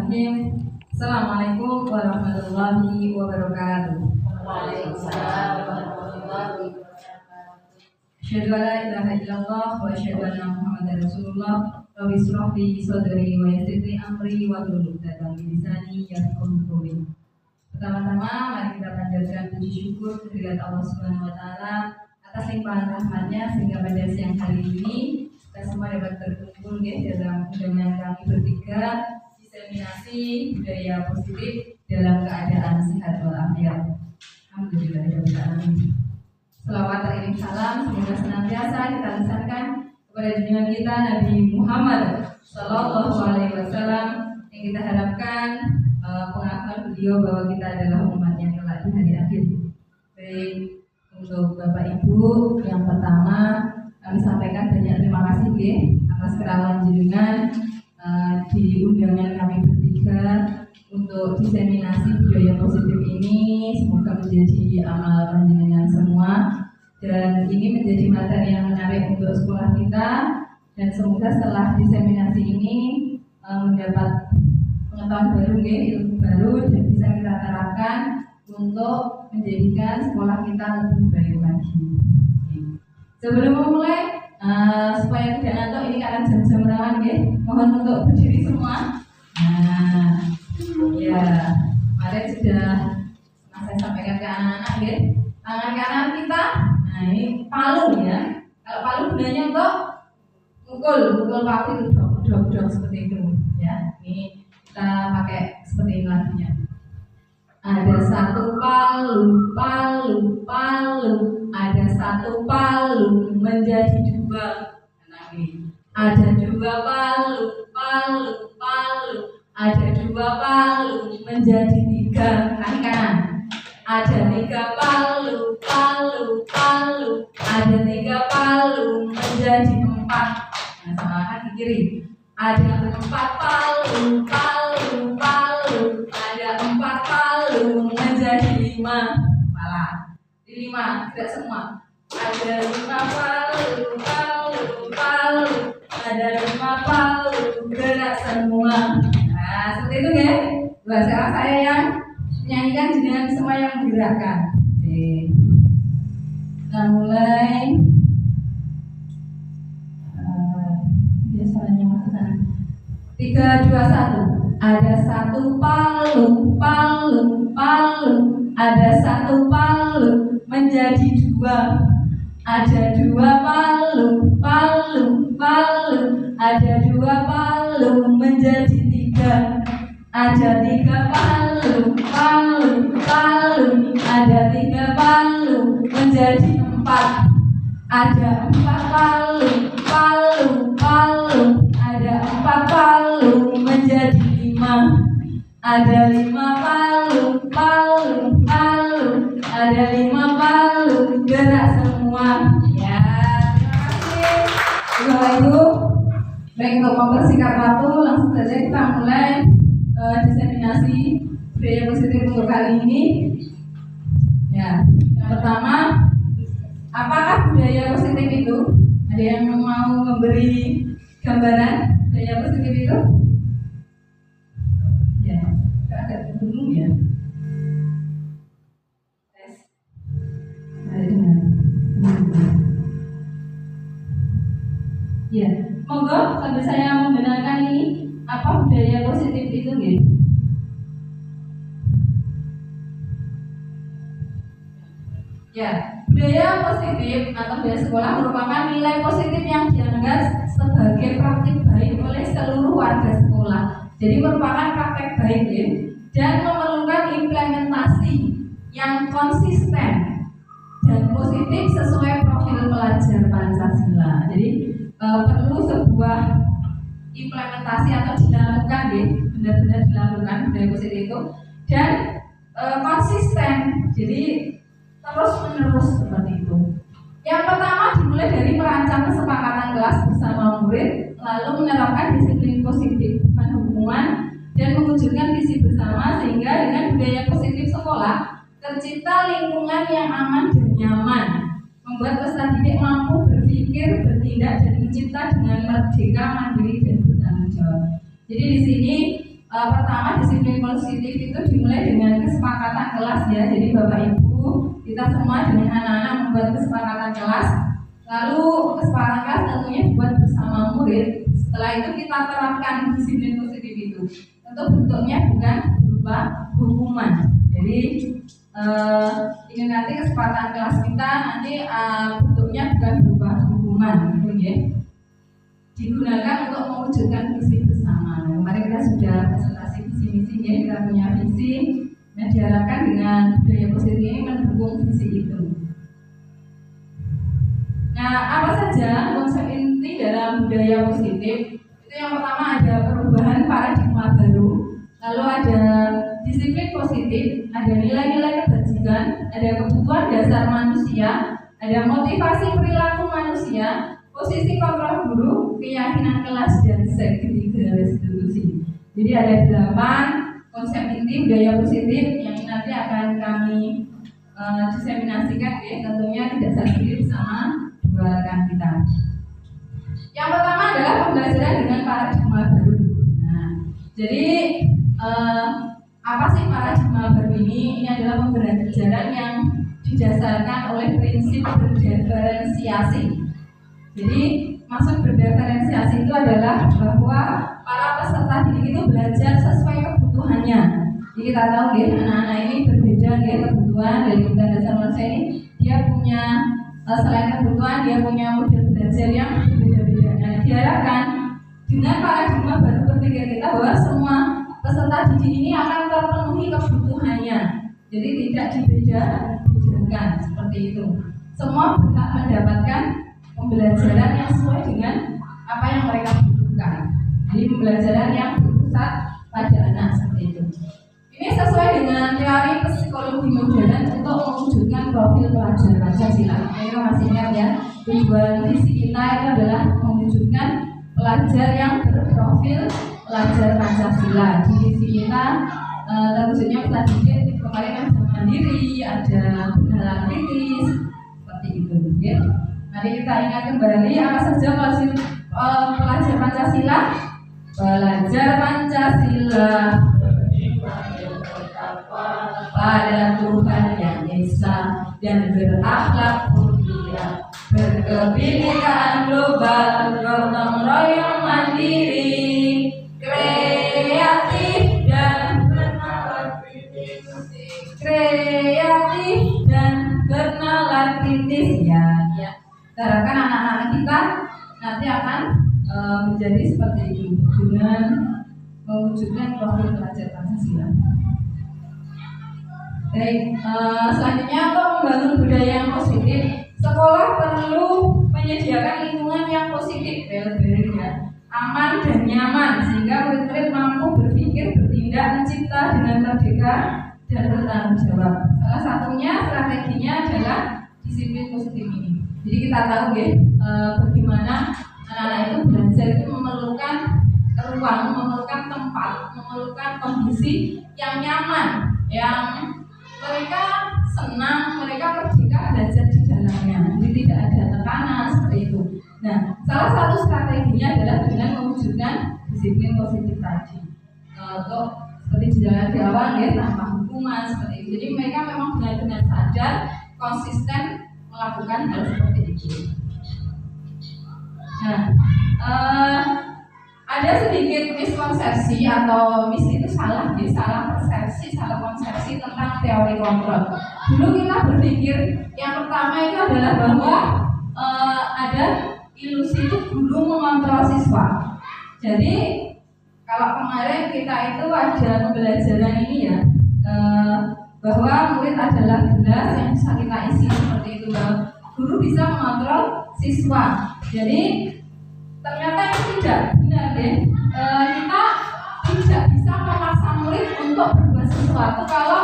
Bismillahirrahmanirrahim. Assalamualaikum warahmatullahi wabarakatuh. Waalaikumsalam warahmatullahi wabarakatuh. Asyhadu an la ilaha illallah wa asyhadu anna Muhammadar Rasulullah. Rabbi shrah li sadri wa yassir li amri wa hlul 'uqdatam min lisani yafqahu qawli. Pertama-tama mari kita panjatkan puji syukur kehadirat Allah Subhanahu wa taala atas limpahan rahmatnya sehingga pada siang hari ini kita semua dapat berkumpul dalam undangan kami bertiga diseminasi budaya positif dalam keadaan sehat walafiat. Alhamdulillahirabbil alamin. Selawat teriring salam semoga senantiasa kita lisankan kepada junjungan kita Nabi Muhammad Sallallahu Alaihi Wasallam yang kita harapkan pengakuan beliau bahwa kita adalah umatnya kelak di hari akhir. Baik, untuk Bapak Ibu, yang pertama kami sampaikan banyak terima kasih atas kerawan jenengan di undangan kami bertiga untuk diseminasi budaya positif ini. Semoga menjadi amal panjenengan semua dan ini menjadi materi yang menarik untuk sekolah kita, dan semoga setelah diseminasi ini mendapat pengetahuan baru, ilmu baru, dan bisa kita terapkan untuk menjadikan sekolah kita lebih baik lagi. Sebelum memulai, supaya tidak ngantuk, ini karena jam-jam rawan, mohon untuk berdiri semua. Ya, kemarin sudah saya sampaikan ke anak-anak, tangan kanan kita, nah ini palu ya. Kalau palu gunanya untuk mukul paku itu dok seperti itu, ya. Ini kita pakai seperti ini lagunya. Ada satu palu, ada satu palu menjadi dua. Ada dua palu, ada dua palu menjadi tiga. Kanan. Ada tiga palu, ada tiga palu menjadi empat. Nah, sama kaki kiri. Ada empat palu, ada empat palu menjadi lima. Malah lima, tidak semua. Ada lima palu, ada lima palu gerak semua. Nah, seperti itu ya. Sekarang saya yang menyanyikan, dengan semua yang menggerakkan. Oke. Kita mulai. Biasanya masukkan 3, 2, 1. Ada satu palu, ada satu palu menjadi dua. Ada dua palu, ada dua palu menjadi tiga. Ada tiga palu, ada tiga palu menjadi empat. Ada empat palu, ada empat palu menjadi lima. Ada lima palu, ada lima palu gerak semua. Ya, terima kasih Bapak Ibu. Baik, untuk mempersingkat waktu langsung saja kita mulai diseminasi budaya positif untuk kali ini. Ya, yang pertama, apakah budaya positif itu? Ada yang mau memberi gambaran budaya positif itu? Ya, agak dulu ya. Tes. Ya, monggo sambil saya membenarkan ini, apa budaya positif itu, Ya, budaya positif atau budaya sekolah merupakan nilai positif yang dianggap sebagai praktik baik oleh seluruh warga sekolah. Jadi merupakan praktek baik dan memerlukan implementasi yang konsisten dan positif sesuai profil pelajar Pancasila. Jadi perlu sebuah implementasi atau dilakukan, benar-benar dilakukan budaya positif itu, dan konsisten. Jadi terus menerus seperti itu. Yang pertama dimulai dari merancang kesepakatan kelas bersama murid, lalu menerapkan disiplin positif hubungan dan mewujudkan visi bersama, sehingga dengan budaya positif sekolah tercipta lingkungan yang aman dan nyaman, membuat peserta didik mampu berpikir, bertindak, dan mencipta dengan merdeka, mandiri, dan bertanggung jawab. Jadi di sini Pertama, disiplin positif itu dimulai dengan kesepakatan kelas ya. Jadi Bapak Ibu, kita semua dengan anak-anak membuat kesepakatan kelas. Lalu kesepakatan kelas tentunya dibuat bersama murid. Setelah itu kita terapkan disiplin positif itu. Tentu bentuknya bukan berupa hukuman. Jadi ini nanti kesepakatan kelas kita nanti bentuknya bukan berupa hukuman, gitu ya. Digunakan untuk mewujudkan visi bersama. Kemarin kita sudah presentasi visi misi ya, kita punya visi. Nah, diharapkan dengan budaya positif ini mendukung visi itu. Nah, apa saja konsep inti dalam budaya positif? Itu yang pertama ada perubahan paradigma baru, lalu ada disiplin positif, ada nilai-nilai kebajikan, ada kebutuhan dasar manusia, ada motivasi perilaku manusia, posisi kontrol guru, keyakinan kelas, dan segitiga restitusi. Jadi ada 8 konsep inti budaya positif yang nanti akan kami diseminasikan ya, tentunya tidak sendiri bersama dua rekan kita. Yang pertama adalah pembelajaran dengan paradigma baru. Nah, jadi apa sih paradigma baru ini? Ini adalah pembelajaran yang didasarkan oleh prinsip berdiferensiasi. Jadi maksud berdiferensiasi itu adalah bahwa para peserta didik itu belajar sesuai kebutuhannya. Jadi kita tahu ya, anak-anak ini berbeda ya kebutuhan dari kebutuhan dasar manusia ini. Dia punya selain kebutuhan, dia punya model belajar yang berbeda-beda. Nah, diharapkan dengan paradigma baru berpikir kita bahwa semua peserta didik ini akan terpenuhi kebutuhannya. Jadi tidak dibedakan seperti itu. Semua berhak mendapatkan pembelajaran yang sesuai dengan apa yang mereka butuhkan. Jadi pembelajaran yang berpusat pada anak seperti itu. Ini sesuai dengan teori psikologi modern untuk mewujudkan profil pelajar Pancasila. Ini masih ingat ya, tujuan visi kita itu adalah mewujudkan pelajar yang berprofil pelajar Pancasila. Di visi kita tentunya kita didik kemarin ada mandiri, ada kenalan kritis, seperti itu. Ya. Mari kita ingat kembali apa saja pelajar Pancasila. Belajar Pancasila pada Tuhan yang Esa dan berakhlak mulia, berkebinekaan global, gotong royong mandiri, kreatif dan bernalar kritis ya. Harapkan anak-anak kita nanti akan menjadi seperti itu dengan mewujudkan profil pelajar Pancasila. Baik, selanjutnya untuk membangun budaya yang positif, sekolah perlu menyediakan lingkungan yang positif, aman dan nyaman, sehingga murid-murid mampu berpikir, bertindak, mencipta dengan merdeka dan bertanggung jawab. Salah satunya strateginya adalah disiplin positif ini. Jadi kita tahu ya, bagaimana anak-anak itu belajar itu memerlukan ruang, memerlukan tempat, memerlukan kondisi yang nyaman, yang mereka senang, mereka merdeka belajar di dalamnya. Jadi tidak ada tekanan seperti itu. Nah, salah satu strateginya adalah dengan mewujudkan disiplin positif tadi. Untuk seperti jalan di awal ya, tanpa hukuman seperti itu. Jadi mereka memang benar-benar sadar, konsisten melakukan hal seperti itu. Nah, ada sedikit miskonsepsi atau itu salah persepsi, salah konsepsi tentang teori kontrol. Dulu kita berpikir yang pertama itu adalah bahwa ada ilusi itu guru mengontrol siswa. Jadi kalau kemarin kita itu ada pembelajaran ini ya, bahwa murid adalah gelas yang bisa kita isi seperti itu, bahwa guru bisa mengontrol siswa. Jadi ternyata itu tidak benar ya. Kita tidak bisa memaksa murid untuk berbuat sesuatu kalau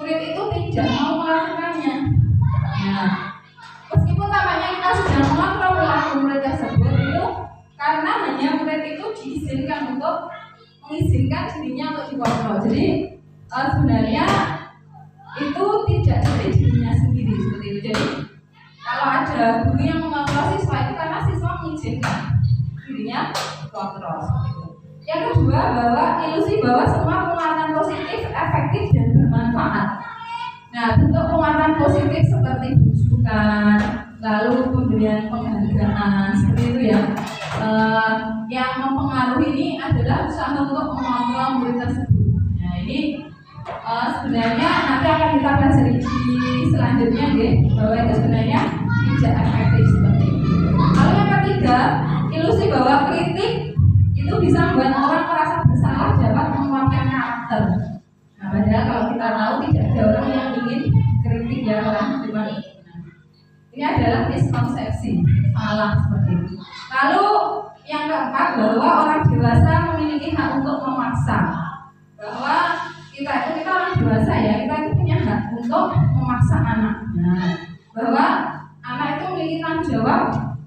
murid itu tidak mau melakukannya. Nah, meskipun namanya kita sudah mengontrol perilaku murid tersebut itu karena hanya murid itu diizinkan untuk mengizinkan dirinya untuk dikontrol. Jadi sebenarnya itu tidak dari dirinya sendiri seperti itu. Jadi kalau ada guru yang mengontrol siswa itu karena siswa mengizinkan dirinya dikontrol seperti itu. Yang kedua, bahwa ilusi bahwa semua penguatan positif efektif dan bermanfaat. Nah, bentuk penguatan positif seperti bujukan, lalu pemberian penghargaan seperti itu ya. Yang mempengaruhi ini adalah usaha untuk mengontrol murid tersebut. Nah, ini sebenarnya nanti akan kita pelajari di selanjutnya deh, bahwa itu sebenarnya tidak efektif seperti itu. Lalu yang ketiga, ilusi bahwa kritik itu bisa membuat orang merasa bersalah dapat menguatkan karakter. Nah, padahal kalau kita tahu tidak ada orang yang ingin kritik ya orang gimana. Ini adalah miskonsepsi, salah seperti itu. Lalu yang keempat, bahwa orang dewasa memiliki hak untuk memaksa. Bahwa kita orang dewasa ya, kita itu punya hak untuk memaksa anak. Nah, bahwa anak itu memiliki tanggung jawab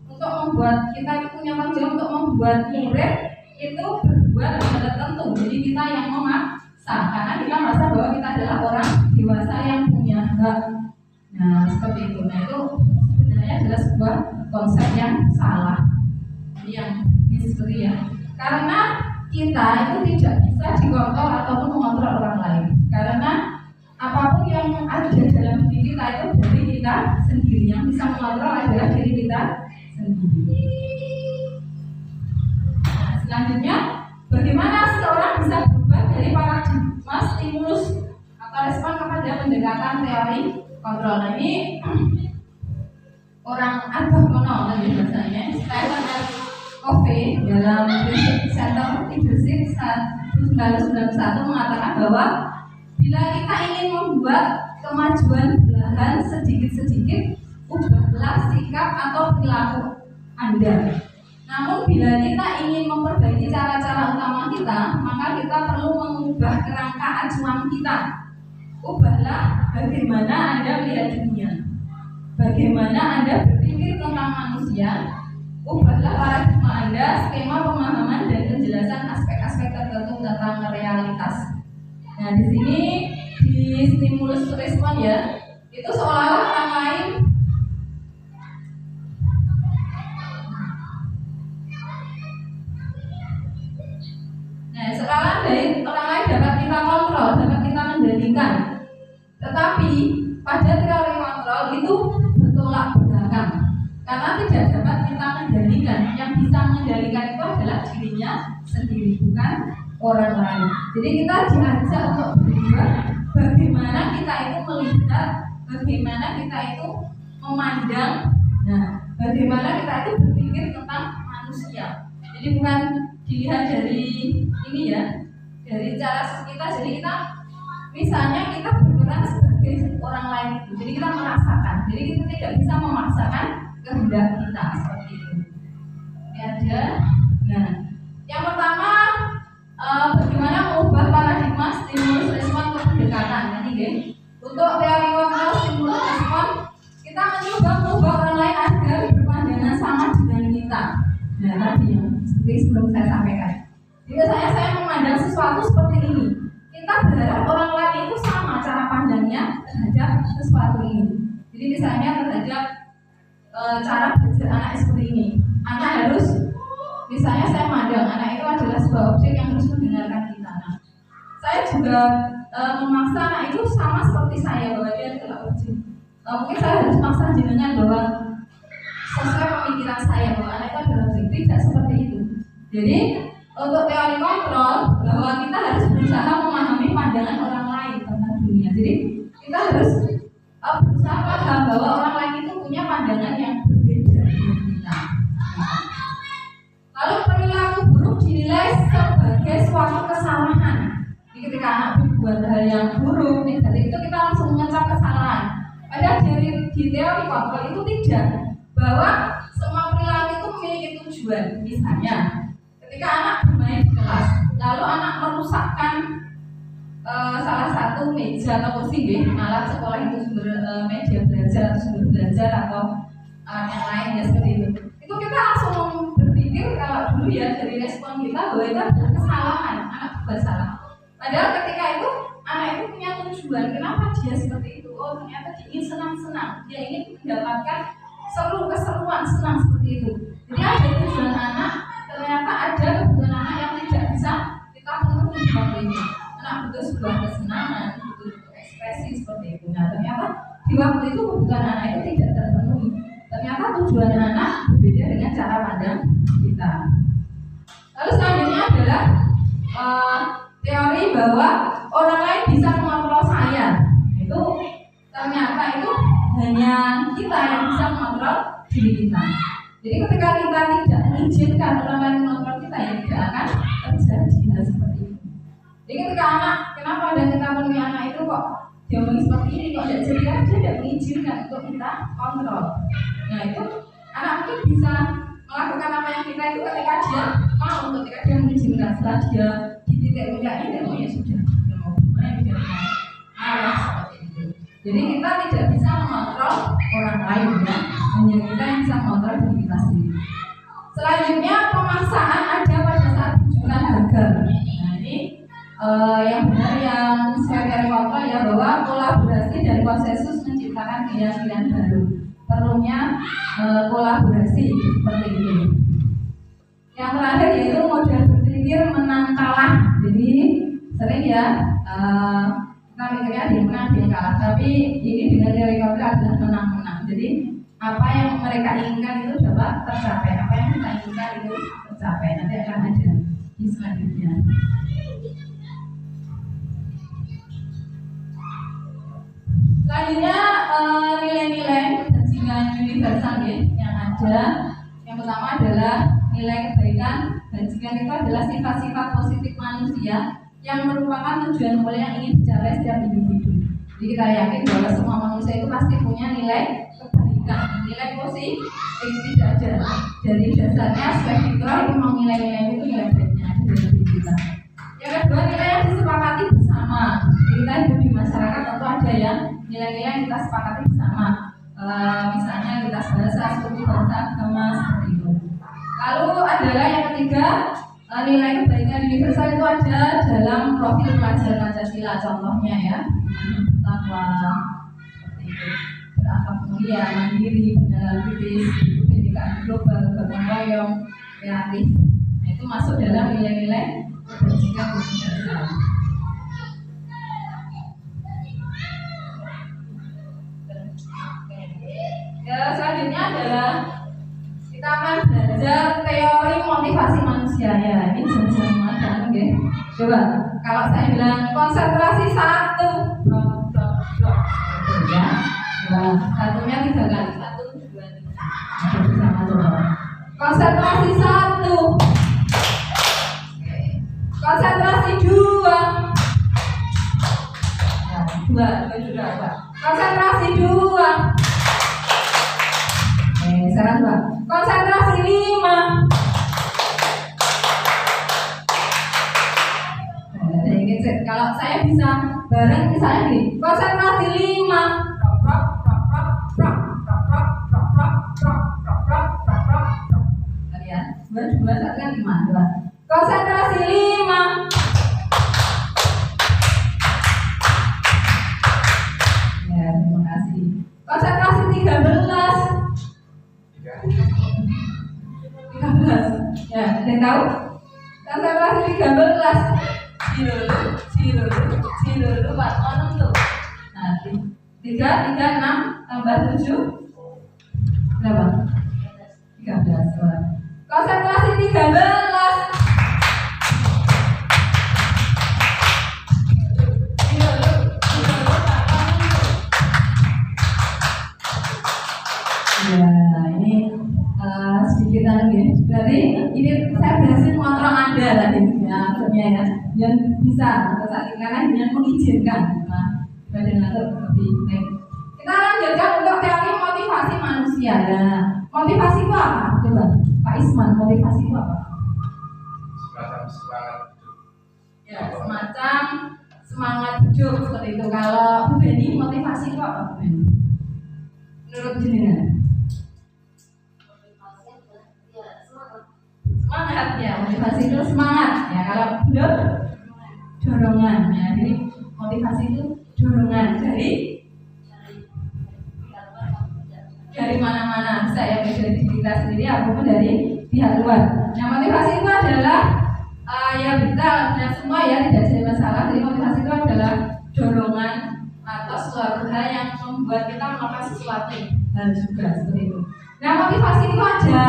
untuk membuat, kita itu punya tanggung jawab untuk membuat murid itu berbuat hal tertentu. Jadi kita yang memaksa, karena kita merasa bahwa kita adalah orang dewasa yang punya hak. Nah, seperti itu. Nah, itu sebenarnya adalah sebuah konsep yang salah. Ini yang seperti ya. Karena kita itu tidak bisa dikontrol ataupun mengontrol orang lain. Karena apapun yang ada dalam diri kita itu dari kita sendiri. Yang bisa mengontrol adalah diri kita sendiri. Nah, selanjutnya, bagaimana seseorang bisa berubah dari paradigma stimulus atau respon kepada pendekatan teori kontrol. Nah, ini orang Adorno tadi bahasanya, Stephen R. Covey dalam Research Center Leadership 1991 mengatakan bahwa bila kita ingin membuat kemajuan perlahan sedikit-sedikit, ubahlah sikap atau perilaku Anda. Namun bila kita ingin memperbaiki cara-cara utama kita, maka kita perlu mengubah kerangka acuan kita. Ubahlah bagaimana Anda melihat dunia, bagaimana Anda berpikir tentang manusia. Ubahlah paradigma Anda, skema pemahaman dan penjelasan aspek-aspek tertentu tentang realitas. Nah, di sini di stimulus respon ya, itu seolah-olah orang lain sekarang dari orang lain dapat kita kontrol, dapat kita kendalikan. Tetapi pada teori kontrol itu bertolak belakang, karena tidak dapat kita kendalikan. Yang bisa mengendalikan itu adalah dirinya sendiri, bukan orang lain. Jadi kita diajak untuk berubah bagaimana kita itu melihat, bagaimana kita itu memandang, nah bagaimana kita itu berpikir tentang manusia. Jadi bukan dilihat dari ini ya, dari cara kita. Jadi kita misalnya kita berperan sebagai orang lain itu, jadi kita merasakan. Jadi kita tidak bisa memaksakan kehendak kita seperti itu. Ada. Nah, yang pertama bagaimana mengubah paradigma stimulus respon ke pendekatan. Nanti deh. Untuk teori kontrol stimulus respon, kita mencoba mengubah orang lain agar berpandangan sama dengan kita. Nah, tadi yang seperti sebelum saya sampaikan. Jika saya memandang sesuatu seperti ini, kita berharap orang lain itu sama cara pandangnya terhadap sesuatu ini. Jadi misalnya terhadap cara belajar anak seperti ini, anak harus, misalnya saya memandang anak itu adalah sebuah objek yang harus mendengarkan kita. Nah, saya juga memaksa anak itu sama seperti saya, bahwa dia adalah objek. Mungkin saya harus memaksa jenengan bahwa sesuai pemikiran saya bahwa anak itu adalah objek. Tidak seperti itu. Jadi untuk teori kontrol, bahwa kita harus berusaha memahami pandangan orang lain tentang dunia. Jadi kita harus berusaha paham bahwa orang lain itu punya pandangan yang berbeda dengan kita. Lalu perilaku buruk dinilai sebagai suatu kesalahan. Jadi ketika anak berbuat hal yang buruk, negatif, itu kita langsung mengecap kesalahan. Padahal di teori kontrol itu tidak, bahwa semua perilaku itu memiliki tujuan. Misalnya ketika anak bermain di kelas, lalu anak merusakkan salah satu meja atau kursi, alat sekolah itu sumber media belajar, sumber belajar atau yang lain ya seperti itu. Itu kita langsung berpikir kalau dulu ya dari respon kita bahwa itu adalah kesalahan, anak berbuat salah. Padahal ketika itu anak itu punya tujuan, kenapa dia seperti itu? Oh ternyata dia ingin senang-senang, dia ingin mendapatkan keseruan, senang seperti itu. Jadi ada tujuan anak. Ternyata ada kebutuhan anak yang tidak bisa seperti itu. Anak butuh sebuah kesenangan, butuh ekspresi seperti itu. Nah, ternyata di waktu itu kebutuhan anak itu tidak terpenuhi. Ternyata tujuan anak berbeda dengan cara pandang kita. Lalu selanjutnya adalah teori bahwa orang lain bisa mengontrol saya. Itu ternyata itu hanya kita yang bisa mengontrol diri kita. Jadi ketika kita tidak mengizinkan orang lain mengontrol kita, ya tidak akan terjadi hal seperti itu. Jadi ketika anak, kenapa ada kita penuhi anak itu kok dia begini seperti ini, kok tidak jadi, dia tidak mengizinkan untuk kita kontrol. Nah itu anak mungkin bisa melakukan apa yang kita itu ketika dia mau, ketika dia mengizinkan. Setelah dia di titik puncaknya, dia mau ya sudah, dia mau gimana, dia mau arah seperti itu. Jadi kita tidak bisa mengontrol orang lain, ya. Hanya kita yang bisa mengontrol diri kita sendiri. Selanjutnya pemaksaan ada pada saat tujuan gagal. Nah ini yang benar yang saya cari kontrol ya, bahwa kolaborasi dan konsensus menciptakan pilihan-pilihan baru. Perlunya kolaborasi seperti ini. Yang terakhir yaitu model berpikir menang kalah. Jadi sering ya kita mikirnya dia menang dia kalah, tapi ini dengan teori kontrol adalah menang-menang. Jadi apa yang mereka inginkan itu dapat tercapai, apa yang kita inginkan itu tercapai. Nanti akan ada di selanjutnya. Selanjutnya nilai-nilai kebajikan universal yang ada. Yang pertama adalah nilai kebaikan. Kebajikan itu adalah sifat-sifat positif manusia yang merupakan tujuan mulia yang ingin dicapai setiap individu. Jadi kita yakin bahwa semua manusia itu pasti punya nilai kebaikan, nilai positif tidak ada. Dari dasarnya aspek fitrah itu mau nilai-nilai itu nilai baiknya ada dalam diri kita. Yang kedua, nilai yang disepakati bersama. Kita hidup di masyarakat tentu ada yang nilai-nilai yang kita sepakati bersama. Misalnya lintas bahasa, suku, bangsa, agama, seperti itu. Lalu adalah yang ketiga, nilai kebaikan universal itu ada dalam profil pelajar Pancasila. Contohnya ya, takwa, seperti itu, berakhlak mulia, mandiri, benar kritis, pendidikan global, gotong royong, kreatif. Nah, itu masuk dalam nilai-nilai kebajikan universal. Ya, selanjutnya adalah kita akan belajar teori motivasi manusia. Ya, ini jangan makan, oke? Coba, kalau saya bilang konsentrasi satu, blok, ya. Nah, satunya 3 kali, 1, 2, 3. Bersama coba. Konsentrasi satu, konsentrasi 2, ya, 2. Konsentrasi 2. Sekarang 2. Konsentrasi 5. Kalau saya bisa bareng misalnya gini, konsentrasi 5. Kalian 2, 1 kan 5. Konsentrasi 5. Ya, terima kasih. Konsentrasi 13. Ya, ada yang tahu? Konsentrasi 13. Zero, 4, 6 tuh. Nah, 3, 6 tambah 7 berapa? 13. Konsentrasi 13. Ya, ini sedikit lagi. Berarti ini saya berhasil mengontrol Anda tadi ya, maksudnya ya, dan bisa saat ini karena dengan mengizinkan. Nah, dengan lebih baik. Kita lanjutkan untuk teori motivasi manusia. Nah, motivasi itu apa? Coba, Pak Isman, motivasi itu apa? Semacam semangat hidup. Ya, semacam semangat hidup seperti itu. Kalau Bu Beni, motivasi itu apa, Bu Beni? Menurut jenengan? Semangat ya, motivasi itu semangat ya. Kalau hidup dorongan ya. Jadi motivasi itu dorongan dari mana-mana, bisa ya, dari kita sendiri ataupun dari pihak luar. Nah, motivasi itu adalah Ya betul, dan semua ya tidak jadi masalah. Jadi motivasi itu adalah dorongan atau suatu hal yang membuat kita melakukan sesuatu hal juga seperti itu. Nah motivasi itu ada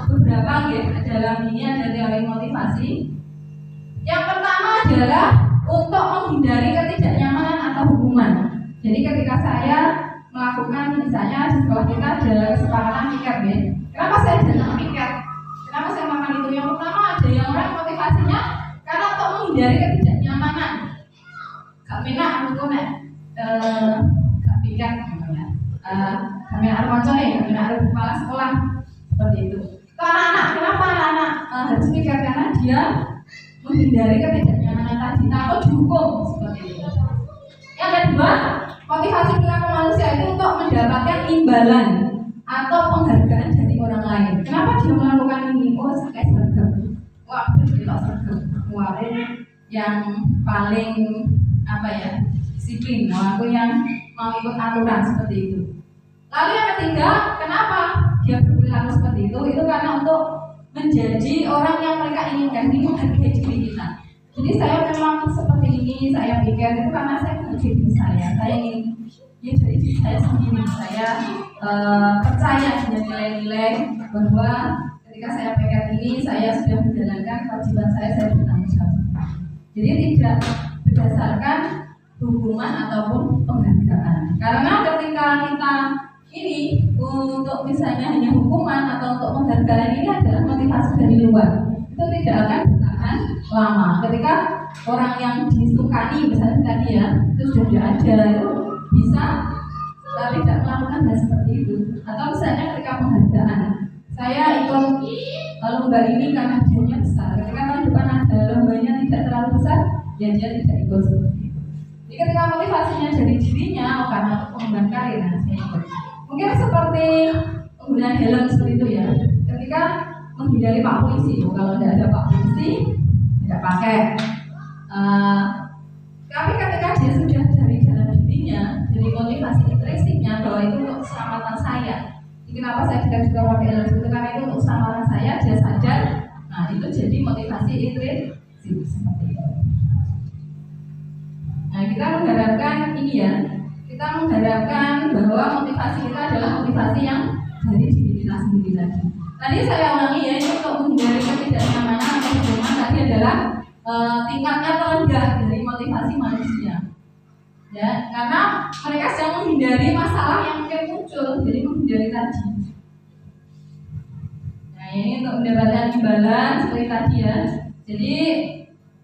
beberapa ya, dalam ini ada teori motivasi. Yang pertama adalah untuk menghindari ketidaknyamanan atau hukuman. Jadi ketika saya melakukan misalnya di sekolah kita ada kesepakatan piket ya. Kenapa saya datang piket? Kenapa saya makan itu? Yang pertama ada yang orang motivasinya karena untuk menghindari ketidaknyamanan. Gak minat aku nek gak piket namanya. Gak minat aku konco nih, gak minat aku kepala sekolah seperti itu. Itu anak-anak, kenapa anak-anak harus piket? Karena dia menghindari ketidaknyamanan tadi, takut dihukum seperti itu. Yang kedua, motivasi perilaku manusia itu untuk mendapatkan imbalan atau penghargaan dari orang lain. Kenapa dia melakukan ini? Oh, saya seragam. Wah, kita seragam. Wah, yang paling apa ya? Disiplin. Nah, aku yang mau ikut aturan seperti itu. Lalu yang ketiga, kenapa dia berperilaku seperti itu? Itu karena untuk menjadi orang yang mereka inginkan, ini menghargai diri kita. Jadi saya memang seperti ini, saya pikir itu karena saya menghargai diri saya ingin ya dari diri saya sendiri. Saya percaya dengan nilai-nilai bahwa ketika saya pikir ini, saya sudah menjalankan kewajiban saya bertanggung jawab. Jadi tidak berdasarkan hukuman ataupun penghargaan. Karena ketika kita ini untuk misalnya hanya hukuman atau untuk penghargaan ini adalah motivasi dari luar, itu tidak akan bertahan lama. Ketika orang yang disukai misalnya tadi ya itu sudah ada, itu bisa tidak melakukan hal seperti itu. Atau misalnya ketika penghargaan, saya ikut lomba ini karena hadiahnya besar. Ketika tahun depan ada lombanya tidak terlalu besar, ya dia tidak ikut seperti itu. Jadi ketika motivasinya dari dirinya, karena pengembangan karir, saya ikut. Mungkin seperti penggunaan helm seperti itu ya. Ketika menghindari Pak Polisi, kalau tidak ada Pak Polisi tidak pakai. Tapi ketika dia sudah dari dalam dirinya, dari motivasi intrinsiknya bahwa itu untuk keselamatan saya. Kenapa saya juga pakai helm itu karena itu untuk keselamatan saya, dia sadar. Nah itu jadi motivasi intrinsik seperti itu. Nah kita mengharapkan ini ya. Kita mengharapkan bahwa motivasi kita adalah motivasi yang dari diri kita sendiri tadi. Tadi saya ulangi ya, ini untuk menghindari ketidaknyamanan atau hukuman tadi adalah tingkatnya terendah dari motivasi manusia. Ya, karena mereka sedang menghindari masalah yang mungkin muncul, jadi menghindari tadi. Nah ini untuk mendapatkan imbalan seperti tadi ya. Jadi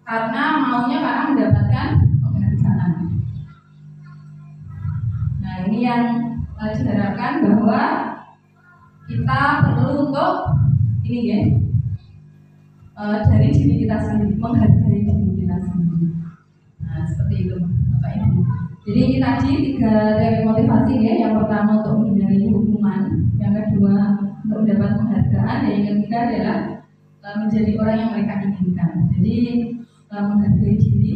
karena mendapatkan penghargaan. Nah ini yang diharapkan bahwa kita perlu untuk ini ya dari diri kita sendiri, menghargai diri kita sendiri. Nah seperti itu Bapak Ibu. Jadi ini tadi 3 teori motivasi ya. Yang pertama untuk menghindari hukuman, yang kedua untuk mendapat penghargaan, dan yang ketiga adalah menjadi orang yang mereka inginkan. Jadi menghargai diri sendiri.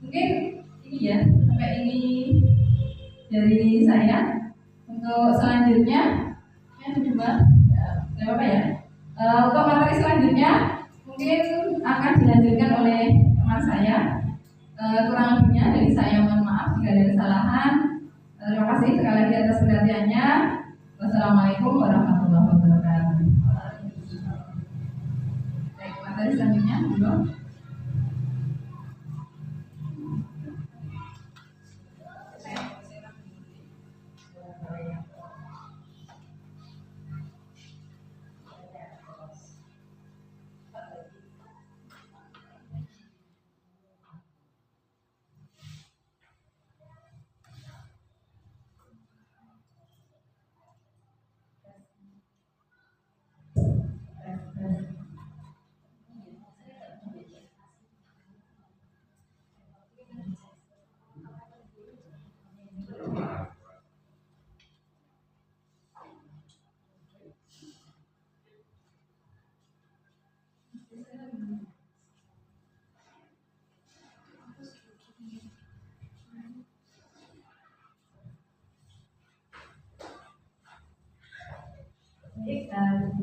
Mungkin ini ya, sampai ini dari saya. Untuk selanjutnya yang kedua ya, apa ya? Untuk materi selanjutnya mungkin akan dilanjutkan oleh teman saya. Kurang lebihnya dari saya mohon maaf jika ada kesalahan. Terima kasih sekali lagi atas perhatiannya. Wassalamualaikum warahmatullahi wabarakatuh. Baik, materi selanjutnya dulu.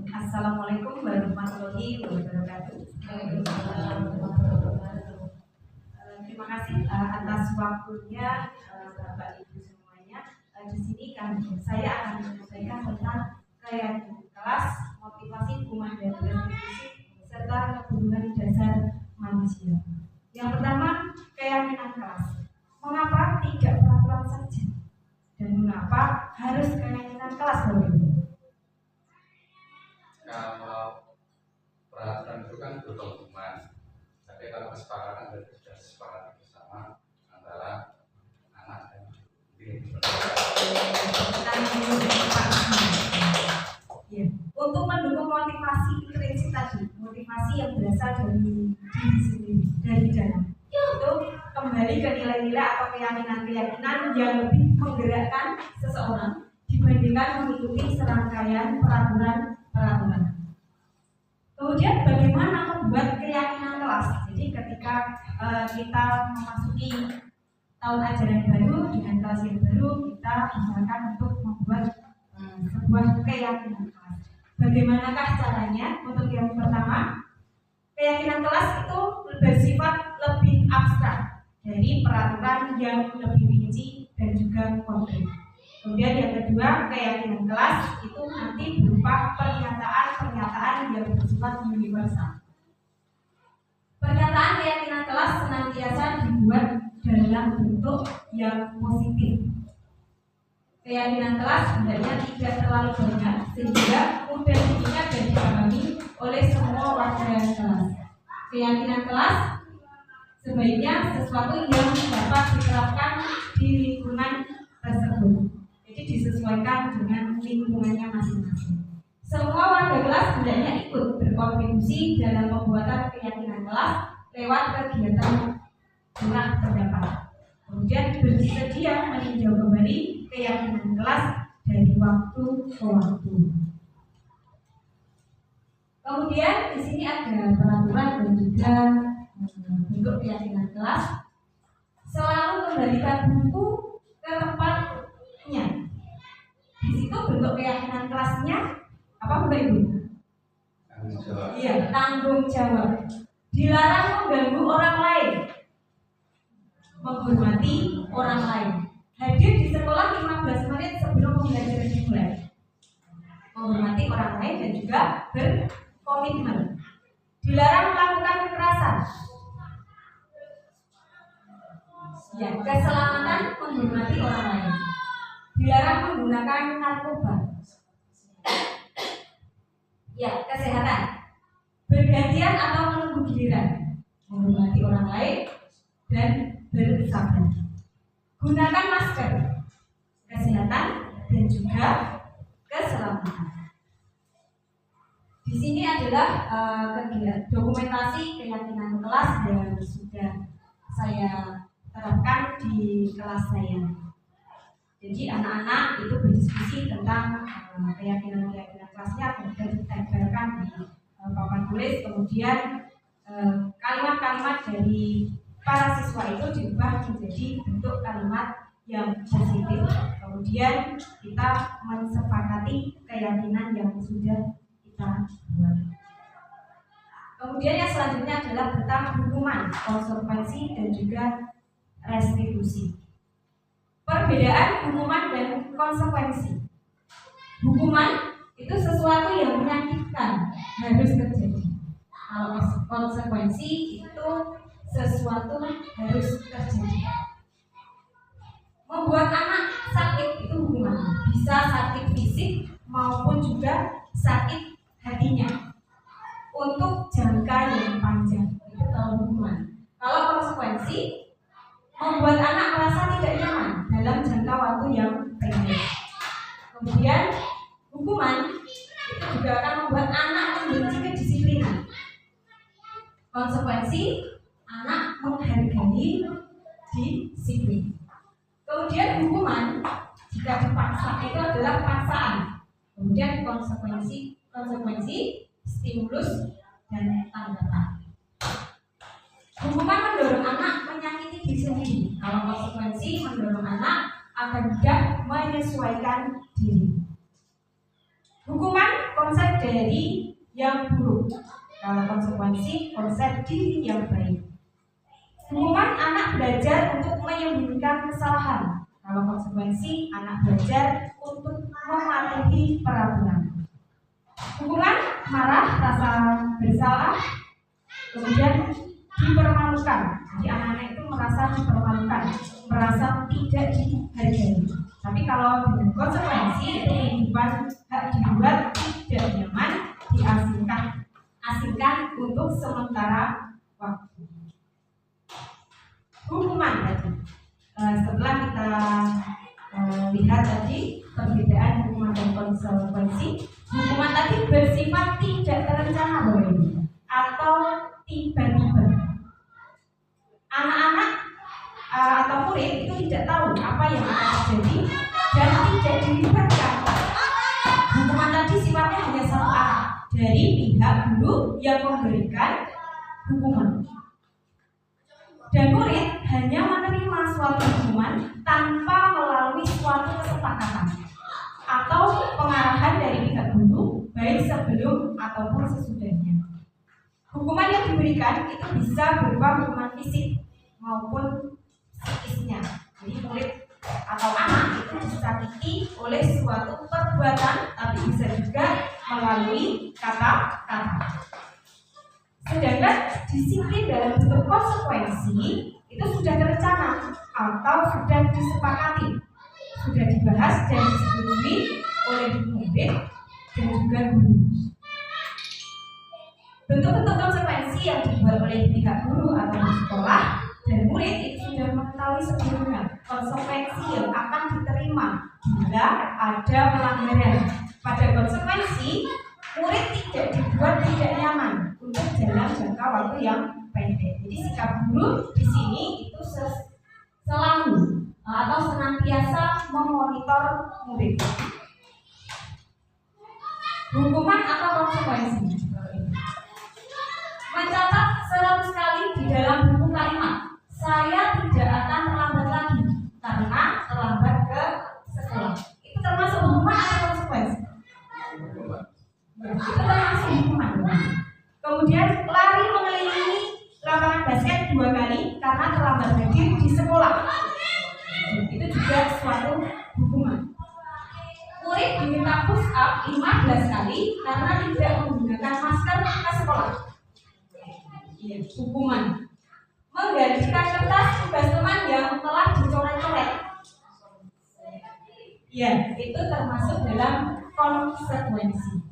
Assalamualaikum warahmatullahi wabarakatuh. Terima kasih atas waktunya Bapak Ibu semuanya. Di sini saya akan menyampaikan tentang keyakinan kelas, motivasi, hukuman dan restitusi serta kebutuhan dasar manusia. Yang pertama, keyakinan kelas. Mengapa tidak peraturan saja? Dan mengapa harus keyakinan kelas Bapak Ibu? Kalau peraturan itu kan berhubungan, tapi kalau kesepakatan berarti sudah sepakati bersama antara anak dan diri. Ya. Untuk mendukung motivasi intrinsik tadi, motivasi yang berasal dari diri sendiri, dari dalam, itu kembali ke nilai-nilai atau keyakinan-keyakinan yang lebih menggerakkan seseorang dibandingkan mengikuti serangkaian peraturan. Kemudian bagaimana membuat keyakinan kelas? Jadi ketika kita memasuki tahun ajaran baru dengan kelas yang baru, kita usahakan untuk membuat sebuah keyakinan kelas. Bagaimanakah caranya? Untuk yang pertama, keyakinan kelas itu bersifat lebih abstrak dari peraturan yang lebih rinci dan juga konkret. Kemudian yang kedua, keyakinan kelas itu nanti berupa pernyataan-pernyataan yang bersifat universal. Pernyataan keyakinan kelas senantiasa dibuat dalam bentuk yang positif. Keyakinan kelas sebenarnya tidak terlalu banyak sehingga mudah diingat dan dipahami oleh semua warga kelas. Keyakinan kelas sebaiknya sesuatu yang dapat diterapkan di lingkungan tersebut. Jadi disesuaikan dengan lingkungannya masing-masing. Semua warga kelas hendaknya ikut berkontribusi dalam pembuatan keyakinan kelas lewat kegiatan gerak pendapat. Kemudian bersedia meninjau kembali keyakinan kelas dari waktu ke waktu. Kemudian di sini ada peraturan dan juga bentuk keyakinan kelas. Selalu kembalikan buku ke tempatnya. Di situ bentuk keyakinan kelasnya apa Bapak Ibu? Tanggung jawab. Iya, tanggung jawab. Dilarang mengganggu orang lain. Menghormati orang lain. Hadir di sekolah 15 menit sebelum pembelajaran dimulai. Menghormati orang lain dan juga berkomitmen. Dilarang melakukan kekerasan. Ya, keselamatan menghormati orang lain. Dilarang menggunakan narkoba. Ya, kesehatan. Bergantian atau menunggu giliran. Menghormati orang lain dan bersabar. Gunakan masker. Kesehatan dan juga keselamatan. Di sini adalah dokumentasi keyakinan kelas yang sudah saya terapkan di kelas saya. Jadi anak-anak itu berdiskusi tentang keyakinan-keyakinan kelasnya, kemudian ditempelkan di papan tulis, kemudian kalimat-kalimat dari para siswa itu diubah menjadi bentuk kalimat yang positif. Kemudian kita mensepakati keyakinan yang sudah kita buat. Kemudian yang selanjutnya adalah tentang hukuman, konsekuensi dan juga restitusi. Perbedaan hukuman dan konsekuensi. Hukuman itu sesuatu yang menyakitkan, harus terjadi. Kalau konsekuensi itu sesuatu harus terjadi. Membuat anak sakit itu hukuman. Bisa sakit fisik maupun juga sakit hatinya. Untuk jangka yang panjang itu kalau hukuman. Kalau konsekuensi, membuat anak merasa tidak nyaman dalam jangka waktu yang pendek. Kemudian hukuman itu juga akan membuat anak membenci kedisiplinan. Konsekuensi, anak menghargai disiplin. Kemudian hukuman jika dipaksa itu adalah paksaan. Kemudian konsekuensi stimulus dan tanggapan. Hukuman mendorong anak menyakiti diri sendiri. Kalau konsekuensi mendorong anak agar tidak menyesuaikan diri. Hukuman konsep dari yang buruk. Kalau konsekuensi, konsep diri yang baik. Hukuman anak belajar untuk menyembunyikan kesalahan. Kalau konsekuensi, anak belajar untuk mematuhi peraturan. Hukuman marah, rasa bersalah, kemudian dipermalukan. Jadi anak-anak itu merasa dipermalukan, merasa tidak dihargai. Tapi kalau dengan konsekuensi, itu kehidupan dibuat tidak nyaman, diasingkan untuk sementara waktu. Hukuman tadi. Setelah kita lihat tadi perbedaan hukuman dan konsekuensi, hukuman tadi bersifat tidak terencana atau tiba-tiba. Anak-anak atau murid itu tidak tahu apa yang akan terjadi dan tidak dilibatkan. Hukuman tadi sifatnya hanya satu arah dari pihak guru yang memberikan hukuman. Dan murid hanya menerima suatu hukuman tanpa melalui suatu kesepakatan atau pengarahan dari pihak guru, baik sebelum ataupun sesudahnya. Hukuman yang diberikan itu bisa berupa hukuman fisik maupun psikisnya. Jadi murid atau anak itu disakiti oleh suatu perbuatan, tapi bisa juga melalui kata-kata. Sedangkan disiplin dalam bentuk konsekuensi itu sudah terencana atau sudah disepakati, sudah dibahas dan disetujui oleh murid dan juga guru. Bentuk-bentuk konsekuensi yang dibuat oleh pihak guru atau sekolah dan murid itu sudah mengetahui sebelumnya konsekuensi yang akan diterima bila ada pelanggaran. Pada konsekuensi, murid tidak dibuat tidak nyaman untuk dalam jangka waktu yang pendek. Jadi sikap guru di sini itu selalu atau senantiasa memonitor murid. Hukuman atau konsekuensi. Mencatat 100 kali di dalam buku kalimat, saya tidak akan terlambat lagi karena terlambat ke sekolah. Itu termasuk hukuman atau konsekuensi? Itu termasuk hukuman. Kemudian lari mengelilingi lapangan basket 2 kali karena terlambat hadir di sekolah. Itu juga suatu hukuman. Murid diminta push up 15 kali karena tidak menggunakan masker ke sekolah. Hukuman. Menggantikan kertas tugas teman yang telah dicoret-coret. Ya, itu termasuk dalam konsekuensi.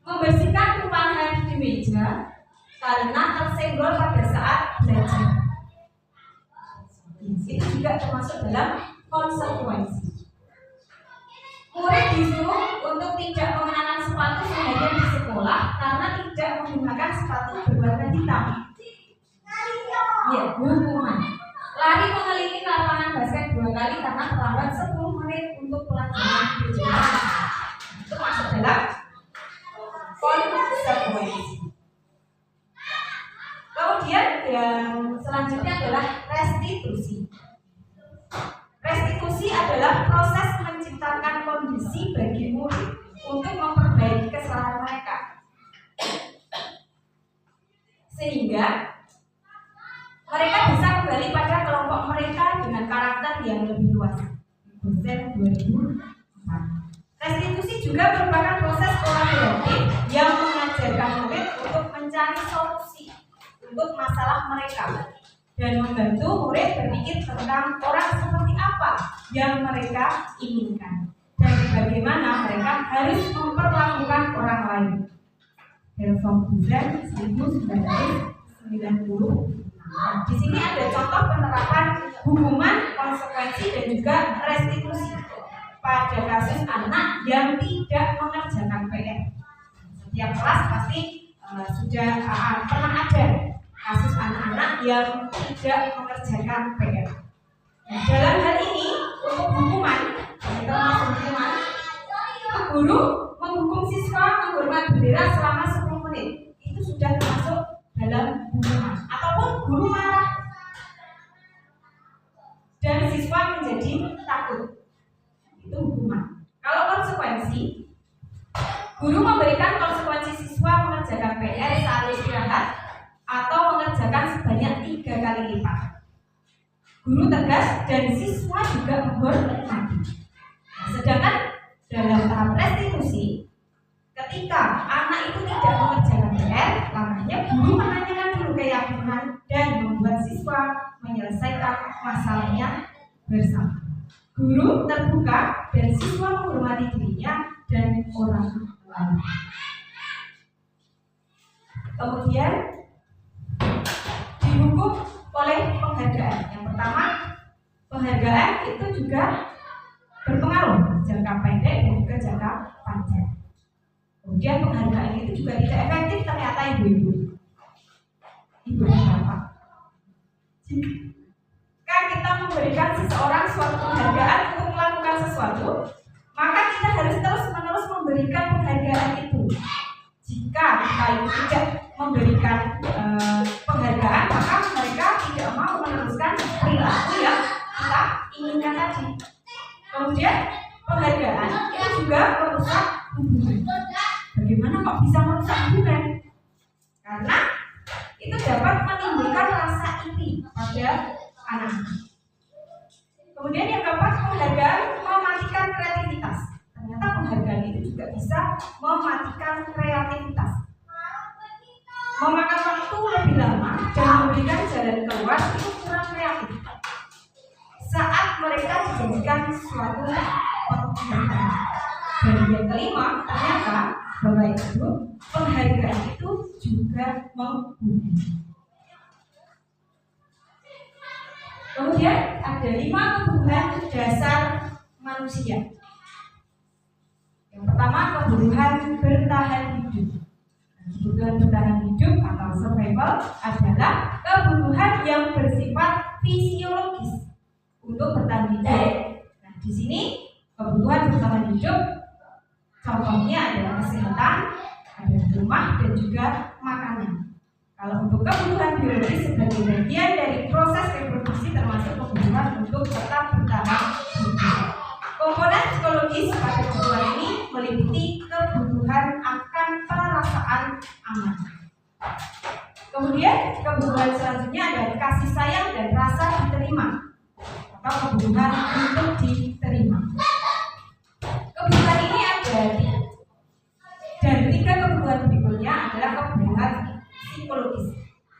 Membersihkan tumpahan di meja karena tersenggol pada saat belajar. Itu juga termasuk dalam konsekuensi. Murid disuruh untuk tidak mengenakan sepatu seharian di sekolah karena tidak menggunakan sepatu berwarna hitam. Ya, hukuman. Lari mengelilingi lapangan basket 2 kali karena terlambat 10 menit untuk pelajaran berjalan. Itu masuk dalam konsekuensi. Kemudian yang selanjutnya adalah restitusi. Restitusi adalah proses menciptakan kondisi bagi murid untuk memperbaiki kesalahan mereka, sehingga mereka bisa kembali pada kelompok mereka dengan karakter yang lebih luas. Dosen 2004. Restitusi juga merupakan proses kolaboratif yang mengajarkan murid untuk mencari solusi untuk masalah mereka dan membantu murid berpikir tentang orang seperti apa yang mereka inginkan dan bagaimana mereka harus memperlakukan orang lain. Helfong Buzen 1990. Nah, di sini ada contoh penerapan hukuman, konsekuensi dan juga restitusi pada kasus anak yang tidak mengerjakan PR. Setiap kelas pasti sudah pernah ada kasus anak-anak yang tidak mengerjakan PR. Nah, dalam hal ini untuk hukuman, termasuk hukuman, guru menghukum siswa menghormat bendera selama 10 menit. Itu sudah termasuk dalam hukuman. Ataupun guru marah dan siswa menjadi takut. Itu hukuman. Kalau konsekuensi, Guru memberikan konsekuensi siswa mengerjakan PR saat istirahat atau mengerjakan sebanyak 3 kali lipat. Guru tegas dan siswa juga menghormati. Nah, sedangkan dalam tahap restitusi, ketika anak itu tidak mengerjakan PR, makanya guru menanyakan dulu keyakinan dan membuat siswa menyelesaikan masalahnya bersama. Guru terbuka dan siswa menghormati dirinya dan orang lain. Kemudian dihukum oleh penghargaan. Yang pertama, penghargaan itu juga berpengaruh jangka pendek dan juga jangka panjang. Kemudian penghargaan itu juga tidak efektif ternyata ibu-ibu. Ibu dan bapak, jika kita memberikan seseorang suatu penghargaan untuk melakukan sesuatu, maka kita harus terus-menerus memberikan penghargaan itu. Jika kita tidak memberikan penghargaan, maka mereka tidak mau meneruskan perilaku yang kita inginkan tadi. Kemudian penghargaan itu juga merusak hubungan. Bagaimana kok bisa merusak hubungan? Karena itu dapat menimbulkan rasa iri pada anak. Kemudian yang keempat, penghargaan mematikan kreativitas. Ternyata penghargaan itu juga bisa mematikan kreativitas. Memakan waktu lebih lama dan memberikan jalan keluar itu kurang kreatif. Saat mereka dijadikan suatu penghargaan. Dan yang kelima, ternyata Bapak Ibu, penghargaan itu juga menghubungi. Kemudian ada 5 kebutuhan dasar manusia. Yang pertama, kebutuhan bertahan hidup. Kebutuhan bertahan hidup atau survival adalah kebutuhan yang bersifat fisiologis untuk bertahan hidup. Nah, di sini kebutuhan bertahan hidup contohnya adalah kesehatan, ada rumah dan juga makanan. Kalau untuk kebutuhan biologis sebagai bagian dari proses reproduksi termasuk kebutuhan untuk tetap bertahan hidup. Komponen psikologis pada kebutuhan ini meliputi kebutuhan akan perasaan aman. Kemudian kebutuhan selanjutnya adalah kasih sayang dan rasa diterima atau kebutuhan untuk diterima. Kebutuhan ini ada dan 3 kebutuhan berikutnya adalah kebutuhan psikologis.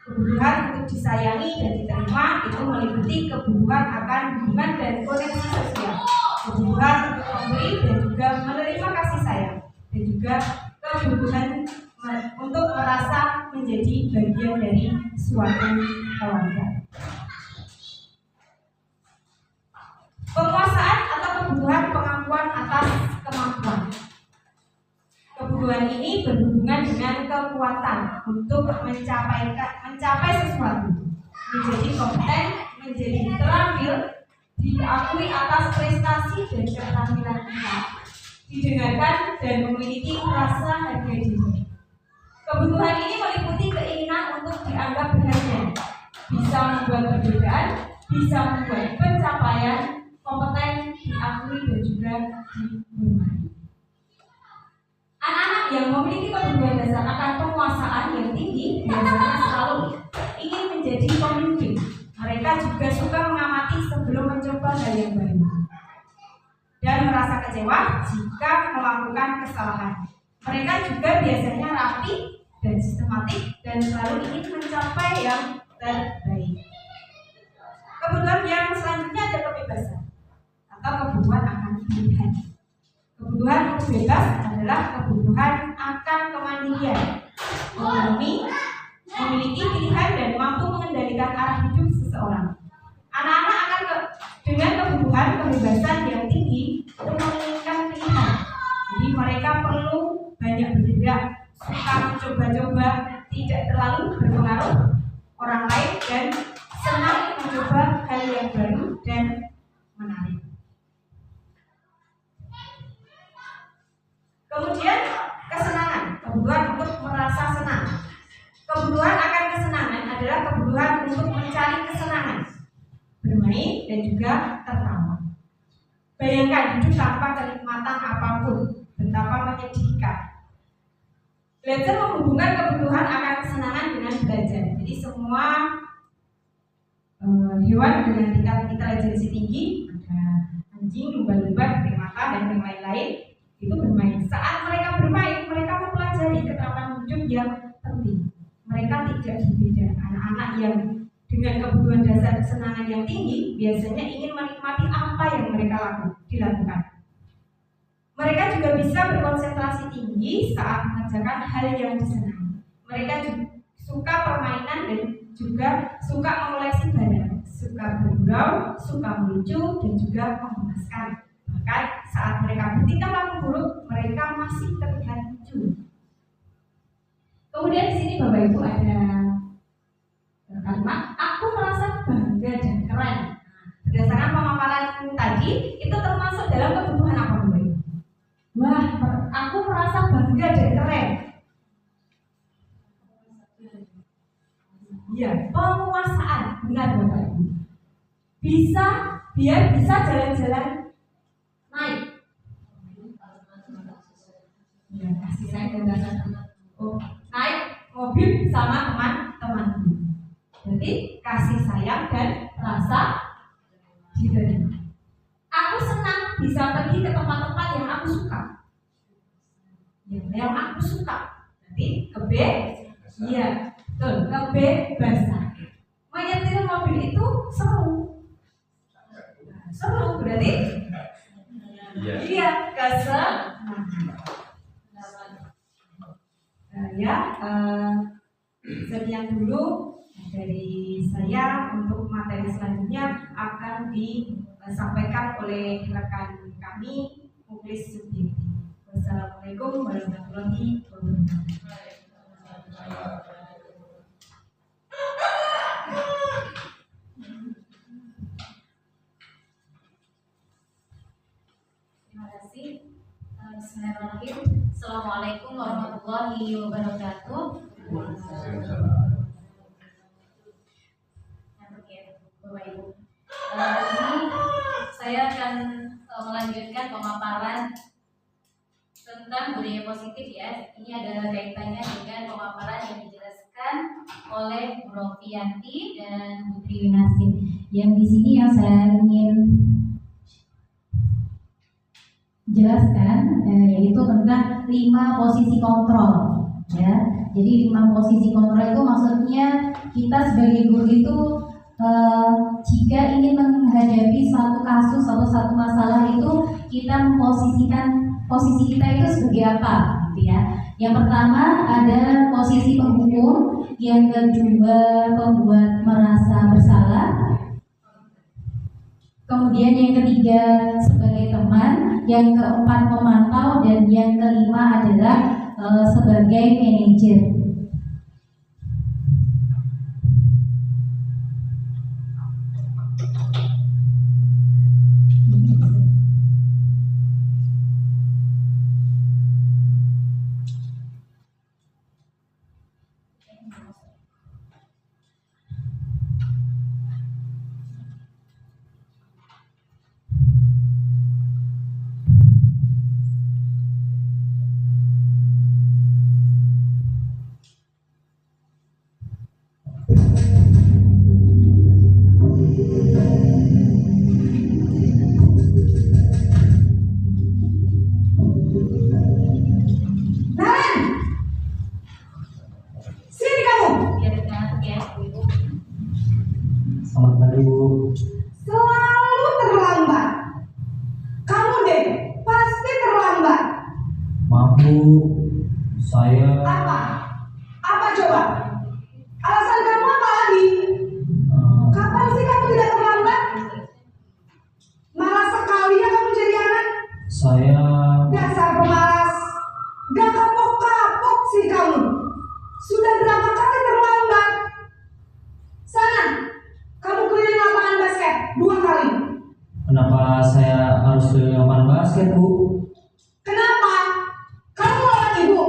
Kebutuhan untuk disayangi dan diterima itu meliputi kebutuhan akan hubungan dan koneksi sosial. Kebutuhan untuk memberi dan juga menerima kasih sayang dan juga kebutuhan untuk merasa menjadi bagian dari suatu keluarga. Penguasaan atau kebutuhan pengakuan atas kemampuan. Kebutuhan ini berhubungan dengan kekuatan untuk mencapai sesuatu, menjadi kompeten, menjadi terampil, diakui atas prestasi dan keterampilan kita, didengarkan dan memiliki rasa harga diri. Kebutuhan ini meliputi keinginan untuk dianggap berharga, bisa membuat perbedaan, bisa membuat pencapaian, kompeten, diakui dan juga dihormati. Anak-anak yang memiliki kebutuhan dasar akan penguasaan yang tinggi biasanya selalu ingin menjadi pemimpin. Mereka juga suka mengamati sebelum mencoba hal yang baru dan merasa kecewa jika melakukan kesalahan. Mereka juga biasanya rapi dan sistematik dan selalu ingin mencapai yang terbaik. Kebutuhan yang selanjutnya ada kebebasan atau kebutuhan akan pilihan. Kebutuhan bebas adalah kebutuhan akan kemandirian, otonomi, memiliki pilihan dan mampu mengendalikan arah hidup seseorang. Anak-anak akan dengan kebutuhan kebebasan yang tinggi untuk menginginkan pilihan. Jadi mereka perlu banyak bergerak, suka mencoba-coba, tidak terlalu berpengaruh orang lain dan senang mencoba hal yang baru dan menarik. Kemudian kesenangan, kebutuhan untuk merasa senang. Kebutuhan akan kesenangan adalah kebutuhan untuk mencari kesenangan, bermain dan juga tertawa. Bayangkan hidup tanpa kenikmatan apapun, betapa menyedihkan. Belajar menghubungkan kebutuhan akan kesenangan dengan belajar. Jadi semua hewan dengan tingkat intelijensi tinggi, ada anjing, lumba-lumba, primata, dan yang lain-lain, itu bermain. Saat mereka bermain, mereka mempelajari keterampilan hidup yang penting. Mereka tidak berbeda. Anak-anak yang dengan kebutuhan dasar kesenangan yang tinggi biasanya ingin menikmati apa yang mereka dilakukan. Mereka juga bisa berkonsentrasi tinggi saat mengerjakan hal yang disenangi. Mereka juga suka permainan dan juga suka mengoleksi barang, suka bergaul, suka melucu, dan juga memuaskan. Bahkan saat mereka bertingkah laku buruk, mereka masih terlihat lucu. Kemudian di sini Bapak Ibu ada kalimat, aku merasa bangga dan keren. Berdasarkan pemaparan tadi, itu termasuk dalam kebutuhan apa Bapak Ibu? Wah, aku merasa bangga dan keren. Ya, penguasaan, benar Bapak Ibu. Biar bisa jalan-jalan naik. Ya, kasih saya gagasan. Oh, naik mobil sama teman-temanku. Jadi kasih sayang dan rasa diterima. Aku senang bisa pergi ke tempat-tempat yang aku suka. Yang aku suka. Nanti iya, betul, kebebasan. Menyetir mobil itu seru. Seru berarti? Iya, kesenangan. Sekian dulu dari saya. Untuk materi selanjutnya akan disampaikan oleh rekan kami, Muklis Subyekti. Wassalamualaikum warahmatullahi wabarakatuh. Terima kasih. Bismillahirrahmanirrahim. Assalamualaikum warahmatullahi wabarakatuh. Bapak Ibu, ini saya akan melanjutkan pemaparan tentang budaya positif ya. Ini adalah kaitannya dengan pemaparan yang dijelaskan oleh Bu Rofianti dan Bu Triwinasih. Yang di sini yang saya ingin jelaskan yaitu tentang 5 posisi kontrol ya. Jadi 5 posisi kontrol itu maksudnya kita sebagai guru itu jika ingin menghadapi suatu kasus atau satu masalah itu kita memposisikan posisi kita itu sebagai apa gitu ya. Yang pertama ada posisi penghukum, yang kedua pembuat merasa bersalah, kemudian yang ketiga sebagai teman, yang keempat pemantau, dan yang kelima adalah sebagai manajer. Selamat pagi Bu. Selalu terlambat. Kamu deh pasti terlambat. Maaf Bu, saya Apa coba? Alasan kamu apa lagi? Kapan sih kamu tidak terlambat? Malas sekali ya kamu jadi anak. Saya Dasar pemalas. Gak kapok-kapok sih kamu. Sudah berapa kali terlambat? Sana, kamu keliling lapangan basket 2 kali. kenapa saya harus keliling lapangan basket Bu? Kenapa? Kamu lawan ibu.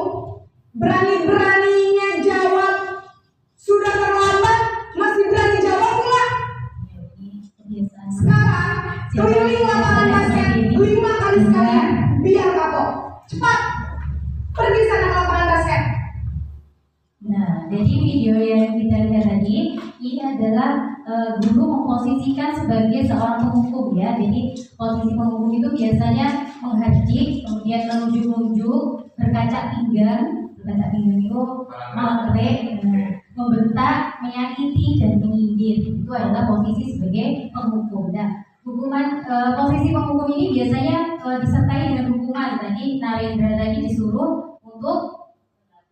Berani-beraninya jawab. Sudah terlambat, masih berani jawab pula. Sekarang, keliling lapangan basket 5 kali sekalian. Biar kapok. Cepat. Pergi sana ke lapangan basket. video yang kita lihat tadi, ini adalah guru memposisikan sebagai seorang penghukum ya. Jadi posisi penghukum itu biasanya menghadik, kemudian menunjuk-nunjuk, berkaca pinggang itu mengerik, membentak, menyakiti dan menyindir. Itu adalah posisi sebagai penghukum. Nah, posisi penghukum ini biasanya disertai dengan hukuman. Tadi Narendra tadi disuruh untuk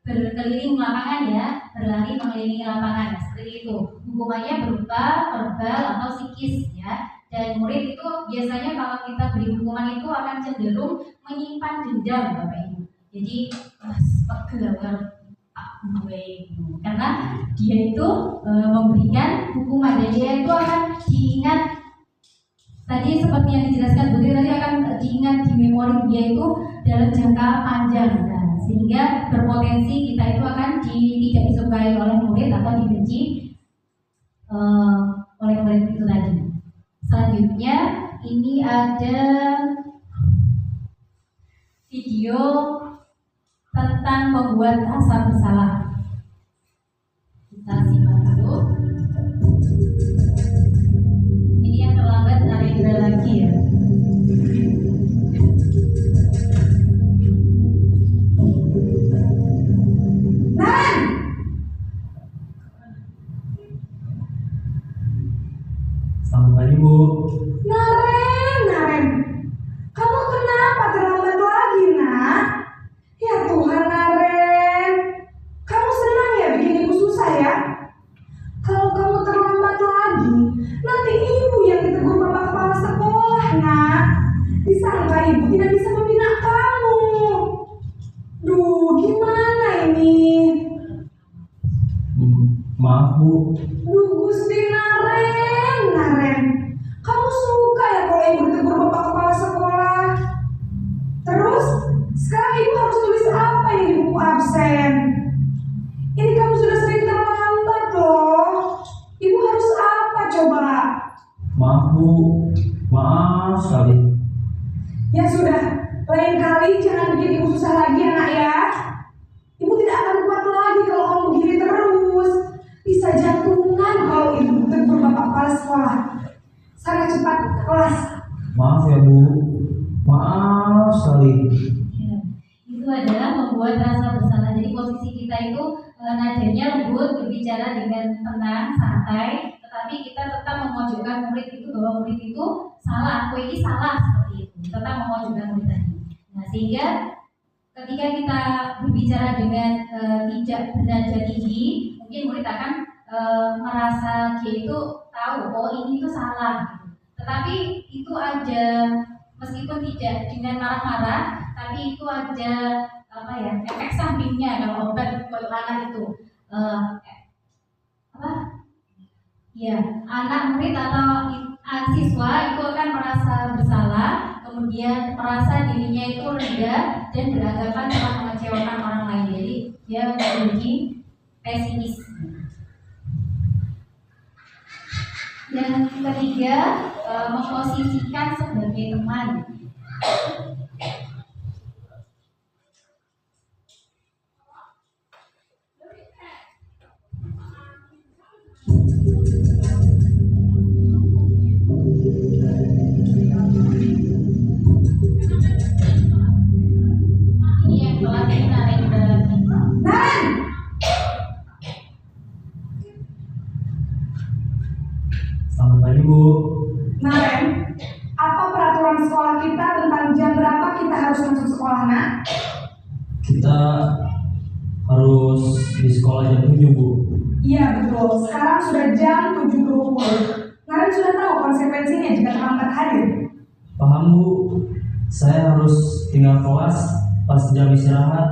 berkeliling lapangan ya, berlari mengelilingi lapangan. Nah, seperti itu. Hukumannya berupa verbal atau psikis ya. Dan murid itu biasanya kalau kita beri hukuman itu akan cenderung menyimpan dendam, Bapak Ibu. Jadi pegel karena dia itu memberikan hukuman dan dia itu akan diingat. Tadi seperti yang dijelaskan Putri tadi, akan diingat di memori dia itu dalam jangka panjang. Nah, sehingga berpotensi kita itu akan tidak disukai oleh murid atau dibenci oleh murid itu tadi. Selanjutnya ini ada video tentang membuat rasa bersalah. Kita simak dulu. Ini yang terlambat Narendra lagi ya. Selamat pagi Bu. Naren, kamu kenapa terlambat lagi, nak? Ya Tuhan, Naren, kamu senang ya bikin ibu susah ya? Kalau kamu terlambat lagi, nanti ibu yang ditegur bapak kepala sekolah, nak. Disangka ibu tidak bisa membina kamu. Duh, gimana ini? Maaf Bu. Duh, Gusti Naren, kamu suka ya kalau ibu ditegur bapak kepala sekolah? Terus, sekarang ibu harus tulis apa ini di buku absen? Ini kamu sudah sering terlambat loh. Ibu harus apa coba? Maaf Bu. Maaf sekali. Ya sudah, lain kali jangan bikin ibu susah lagi ya, nak ya. Ibu tidak akan kuat lagi kalau kamu begini terus. Bisa jantungan kalau ibu ditegur bapak kepala sekolah. Sana cepat ke kelas. Maaf ya Bu. Maaf sekali. Ya, itu adalah membuat rasa bersalah. Jadi posisi kita itu nadanya lembut, berbicara dengan tenang, santai, tetapi kita tetap memojokkan murid itu bahwa murid itu salah, aku ini salah, seperti itu. Tetap memojokkan murid tadi. Nah, sehingga ketika kita berbicara dengan tidak bernada tinggi, mungkin murid akan merasa dia itu tahu, oh ini itu salah. Tetapi itu ada, meskipun tidak dengan marah-marah, tapi itu ada efek sampingnya kalau obat untuk anak itu ya, anak murid atau siswa itu akan merasa bersalah, kemudian merasa dirinya itu rendah dan beranggapan telah mengecewakan orang lain. Jadi dia menjadi pesimis. Yang ketiga, memposisikan sebagai teman. Ini yang telah ditarik lagi. Selamat pagi Bu. Naren, apa peraturan sekolah kita tentang jam berapa kita harus masuk sekolah, nak? Kita harus di sekolah jam 7 Bu. Iya betul, sekarang sudah jam 7.20. Naren sudah tahu konsekuensinya jika terlambat hadir. Paham Bu. Saya harus tinggal kelas pas jam istirahat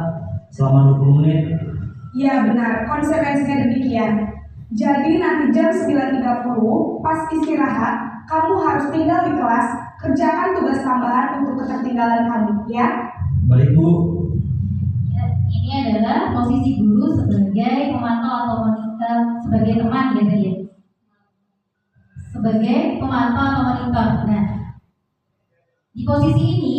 selama 20 menit. Iya benar, konsekuensinya demikian. Jadi nanti jam 9.30 pas istirahat, kamu harus tinggal di kelas, kerjakan tugas tambahan untuk ketertinggalan kamu, ya? Baik Bu. Ya, ini adalah posisi guru sebagai pemantau atau monitor, sebagai teman ya tadi ya. Sebagai pemantau atau monitor. Nah, di posisi ini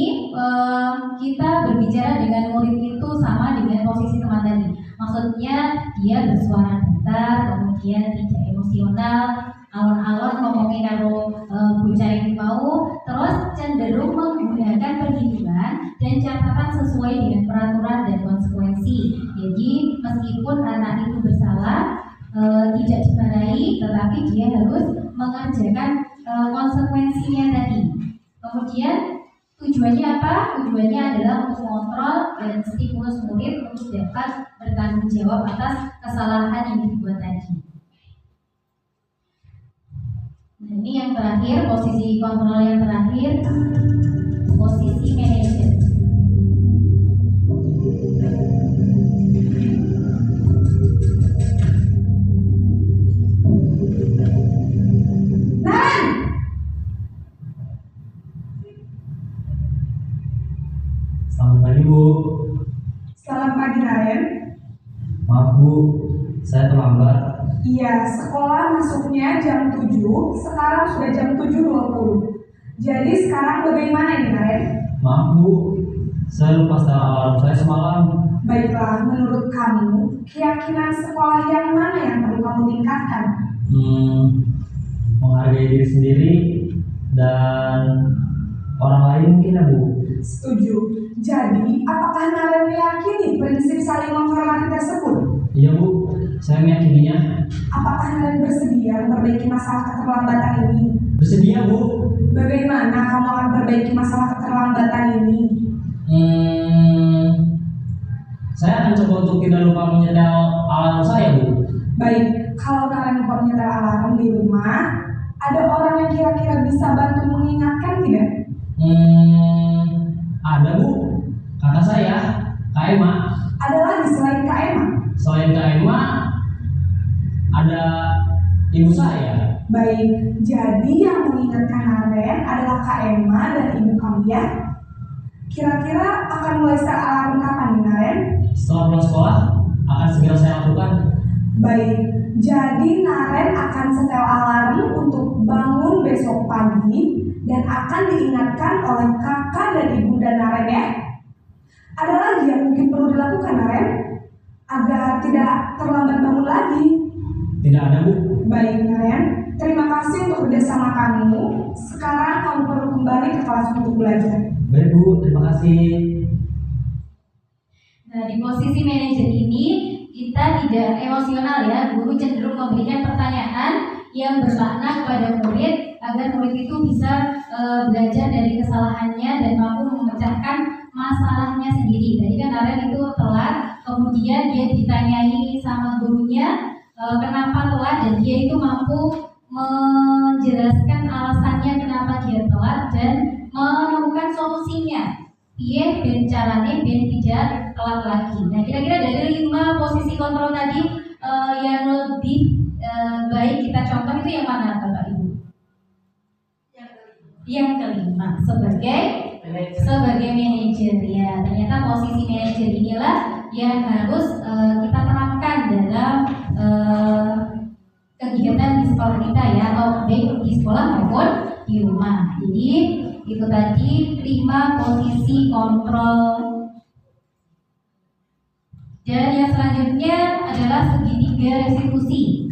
kita berbicara dengan murid itu sama dengan posisi teman tadi. Maksudnya dia bersuara. banter, kemudian tidak emosional, alon-alon ngomongin karo bocah yang mau, terus cenderung menggunakan perhitungan dan catatan sesuai dengan peraturan dan konsekuensi. Jadi meskipun anak itu bersalah, tidak dimarahi, tetapi dia harus mengerjakan konsekuensinya tadi. Kemudian tujuannya apa? Tujuannya adalah untuk mengontrol dan stimulus murid untuk dapat bertanggung jawab atas kesalahan yang dibuat tadi. Nah, ini yang terakhir, posisi kontrol yang terakhir, posisi manajer. Selamat pagi Bu. Selamat pagi Naren. Maaf Bu, saya terlambat. Iya, sekolah masuknya jam 7, sekarang sudah jam 7.20. Jadi sekarang bagaimana nih Naren? Maaf Bu, saya lupa setel alarm saya semalam. Baiklah, menurut kamu, keyakinan sekolah yang mana yang perlu kamu tingkatkan? Menghargai diri sendiri dan orang lain mungkin ya Bu. Setuju. Jadi, apakah Naren meyakini prinsip saling menghormati tersebut? Iya Bu, saya meyakininya. Apakah Naren bersedia memperbaiki masalah keterlambatan ini? Bersedia Bu. Bagaimana kamu akan perbaiki masalah keterlambatan ini? Saya akan coba untuk tidak lupa menyetel alarm saya Bu. Baik, kalau Naren lupa menyetel alarm di rumah, ada orang yang kira-kira bisa bantu mengingatkan tidak? Ada Bu, kakak saya, Kak Emma. Ada lagi selain Kak Emma? Selain Kak Emma, ada ibu saya. Baik, jadi yang mengingatkan Naren adalah Kak Emma dan ibu kamu ya? Kira-kira akan mulai setel alarm kapan nih Naren? Setelah pulang sekolah, akan segera saya lakukan. Baik, jadi Naren akan setel alarm untuk bangun besok pagi dan akan diingatkan oleh kakak dan ibunda Naren ya. Ada lagi yang mungkin perlu dilakukan Naren agar tidak terlambat bangun lagi? Tidak ada Bu. Baik Naren, terima kasih untuk kerjasama kamu. Sekarang kamu perlu kembali ke kelas untuk belajar. Baik Bu, terima kasih. Nah, di posisi manajer ini kita tidak emosional ya. Guru cenderung memberikan pertanyaan yang bermakna kepada murid agar murid itu bisa belajar dari kesalahannya dan mampu memecahkan masalahnya sendiri. Tadi kan Naren itu telat, kemudian dia ditanyai sama gurunya kenapa telat dan dia itu mampu menjelaskan alasannya kenapa dia telat dan menemukan solusinya. Iya, dan caranya biar tidak telat lagi. Nah, kira-kira dari 5 posisi kontrol tadi yang lebih baik kita contoh itu yang mana, Bapak Ibu? Yang kelima sebagai manajer ya. Ternyata posisi manajer inilah yang harus kita terapkan dalam kegiatan di sekolah kita ya, atau baik di sekolah maupun di rumah. Jadi itu tadi 5 posisi kontrol. Dan yang selanjutnya adalah segitiga restitusi.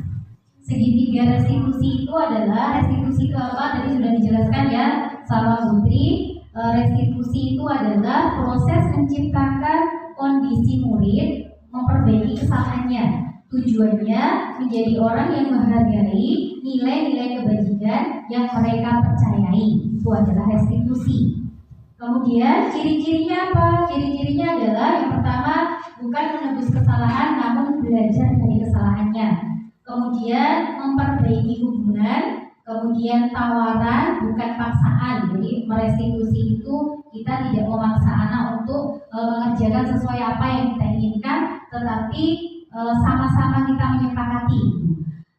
Segitiga restitusi itu adalah restitusi ke apa? Tadi sudah dijelaskan ya sama Putri. Restitusi itu adalah proses menciptakan kondisi murid memperbaiki kesalahannya. Tujuannya menjadi orang yang menghargai nilai-nilai kebajikan yang mereka percayai. Itu adalah restitusi. Kemudian ciri-cirinya apa? Ciri-cirinya adalah yang pertama bukan menebus kesalahan namun belajar dari kesalahannya. Kemudian memperbaiki hubungan, kemudian tawaran bukan paksaan. Jadi merestitusi itu kita tidak memaksa anak untuk mengerjakan sesuai apa yang kita inginkan, tetapi sama-sama kita menyepakati.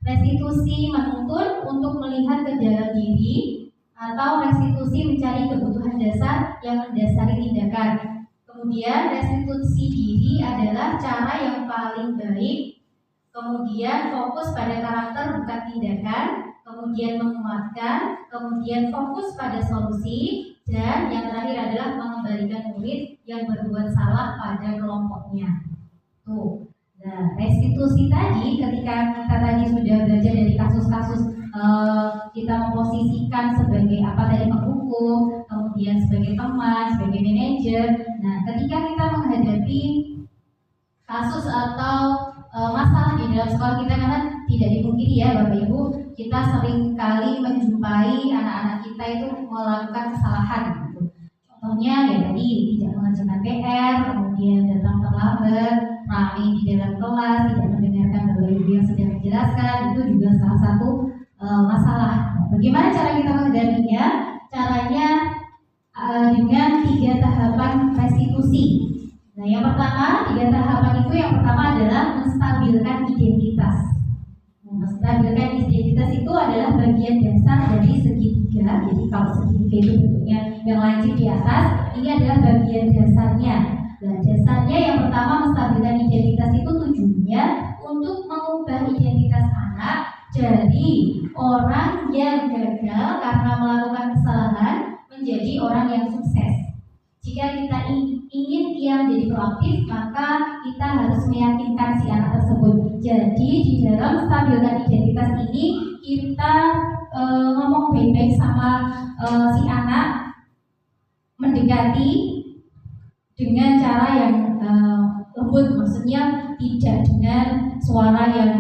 Restitusi menuntut untuk melihat ke dalam diri, atau restitusi mencari kebutuhan dasar yang mendasari tindakan. Kemudian restitusi diri adalah cara yang paling baik. Kemudian fokus pada karakter bukan tindakan. Kemudian menguatkan. Kemudian fokus pada solusi. Dan yang terakhir adalah mengembalikan murid yang berbuat salah pada kelompoknya. Tuh. Nah, restitusi tadi ketika kita tadi sudah belajar dari kasus-kasus kita memposisikan sebagai apa tadi penghukum, kemudian sebagai teman, sebagai manajer. Nah, ketika kita menghadapi kasus atau masalah di dalam sekolah kita, karena tidak dipungkiri ya Bapak Ibu, kita sering kali menjumpai anak-anak kita itu melakukan kesalahan gitu. Contohnya ya tadi tidak mengerjakan PR, kemudian datang terlambat, ramai di dalam kelas, tidak mendengarkan Bapak Ibu yang sedang menjelaskan, itu juga salah satu masalah. Nah, bagaimana cara kita menghadapinya? Caranya dengan 3 tahapan restitusi. Nah, yang pertama, 3 tahapan itu yang pertama adalah menstabilkan identitas. Menstabilkan identitas itu adalah bagian dasar dari segitiga. Jadi kalau segitiga itu bentuknya yang lancip di atas, ini adalah bagian dasarnya. Nah, dasarnya yang pertama menstabilkan identitas itu tujuannya untuk mengubah identitas anak dari orang yang gagal karena melakukan kesalahan menjadi orang yang sukses. Jika kita ingin ia menjadi proaktif, maka kita harus meyakinkan si anak tersebut. Jadi di dalam stabilkan identitas ini kita ngomong baik-baik sama si anak, mendekati dengan cara yang lembut, maksudnya tidak dengan suara yang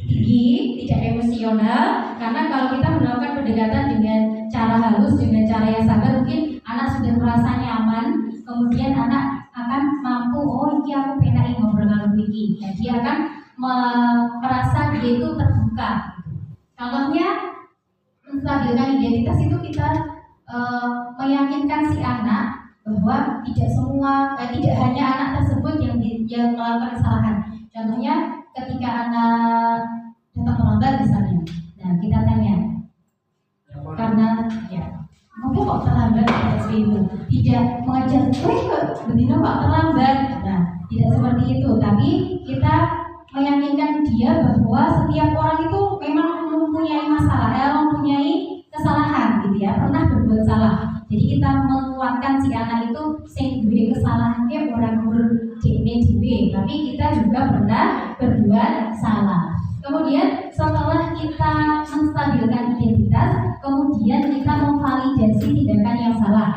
tinggi, tidak emosional. Karena kalau kita melakukan pendekatan dengan cara halus, dengan cara yang sabar, mungkin anak sudah merasa nyaman, kemudian anak akan mampu, oh ini aku pengen ngobrol dengan ini. Ya, dia akan merasa dia itu terbuka. Contohnya menstabilkan identitas itu kita meyakinkan si anak bahwa tidak hanya anak tersebut yang melakukan kesalahan. Contohnya ketika anak datang terlambat misalnya, nah kita tanya, karena ya mungkin kok terlambat SPU, tidak mengajar, betina kok terlambat. Nah, tidak seperti itu, tapi kita meyakinkan dia bahwa setiap orang itu memang mempunyai masalah, mempunyai kesalahan gitu ya, pernah berbuat salah. Jadi kita menguatkan si anak itu sing duwe kesalahannya orang dhewe, tapi kita juga pernah berbuat salah. Kemudian setelah kita menstabilkan identitas, kemudian kita memvalidasi tindakan yang salah.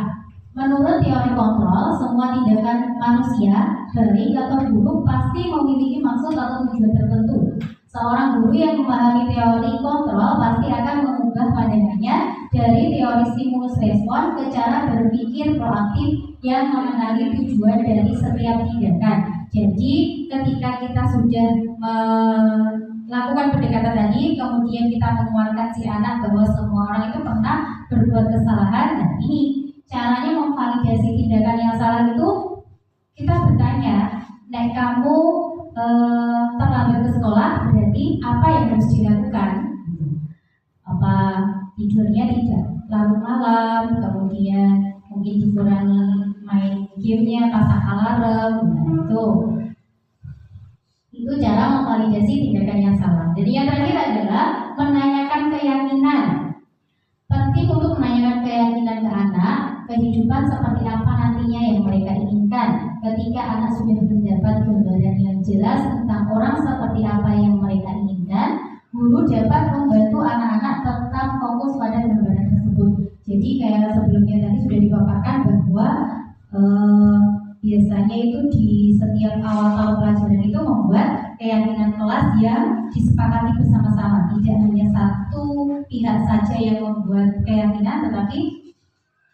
Menurut teori kontrol, semua tindakan manusia, baik atau buruk, pasti memiliki maksud atau tujuan tertentu. Seorang guru yang memahami teori kontrol pasti akan mengubah pandangannya dari teori stimulus respon ke cara berpikir proaktif yang mengenali tujuan dari setiap tindakan. Jadi ketika kita sudah melakukan pendekatan tadi, kemudian kita menguatkan si anak bahwa semua orang itu pernah berbuat kesalahan. Nah, ini caranya memvalidasi tindakan yang salah itu, kita bertanya, nek kamu terlambat ke sekolah, berarti apa yang harus dilakukan? Apa tidurnya tidak larut malam, kemudian mungkin dikurangi main gamenya, pasang alarm, itu cara memvalidasi tindakan yang salah. Jadi yang terakhir adalah menanyakan keyakinan. Penting untuk menanyakan keyakinan ke anak, kehidupan seperti apa nantinya yang mereka inginkan. Ketika anak sudah mendapat gambaran yang jelas tentang orang seperti apa yang mereka inginkan, guru dapat membantu anak-anak tetap fokus pada gambaran tersebut. Jadi kayak sebelumnya tadi sudah dipaparkan bahwa biasanya itu di setiap awal tahun pelajaran itu membuat keyakinan kelas yang disepakati bersama-sama. Tidak hanya satu pihak saja yang membuat keyakinan, tetapi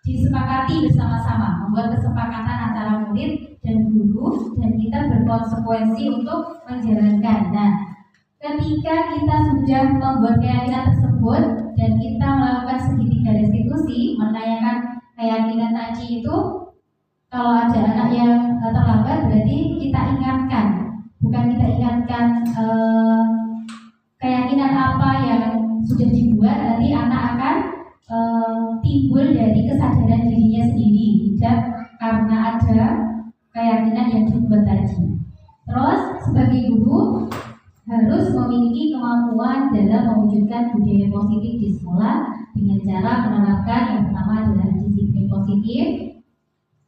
disepakati bersama-sama, membuat kesepakatan antara murid dan guru, dan kita berkonsekuensi untuk menjalankan. Nah, ketika kita sudah membuat keyakinan tersebut dan kita melakukan segitiga restitusi, menanyakan keyakinan tadi itu, kalau ada anak yang terlambat berarti kita ingatkan, bukan kita ingatkan keyakinan apa yang sudah dibuat, nanti anak akan timbul dari kesadaran dirinya sendiri, tidak karena ada keyakinan yang dibuat tadi. Terus sebagai guru harus memiliki kemampuan dalam mewujudkan budaya positif di sekolah dengan cara menerapkan yang pertama adalah disiplin positif.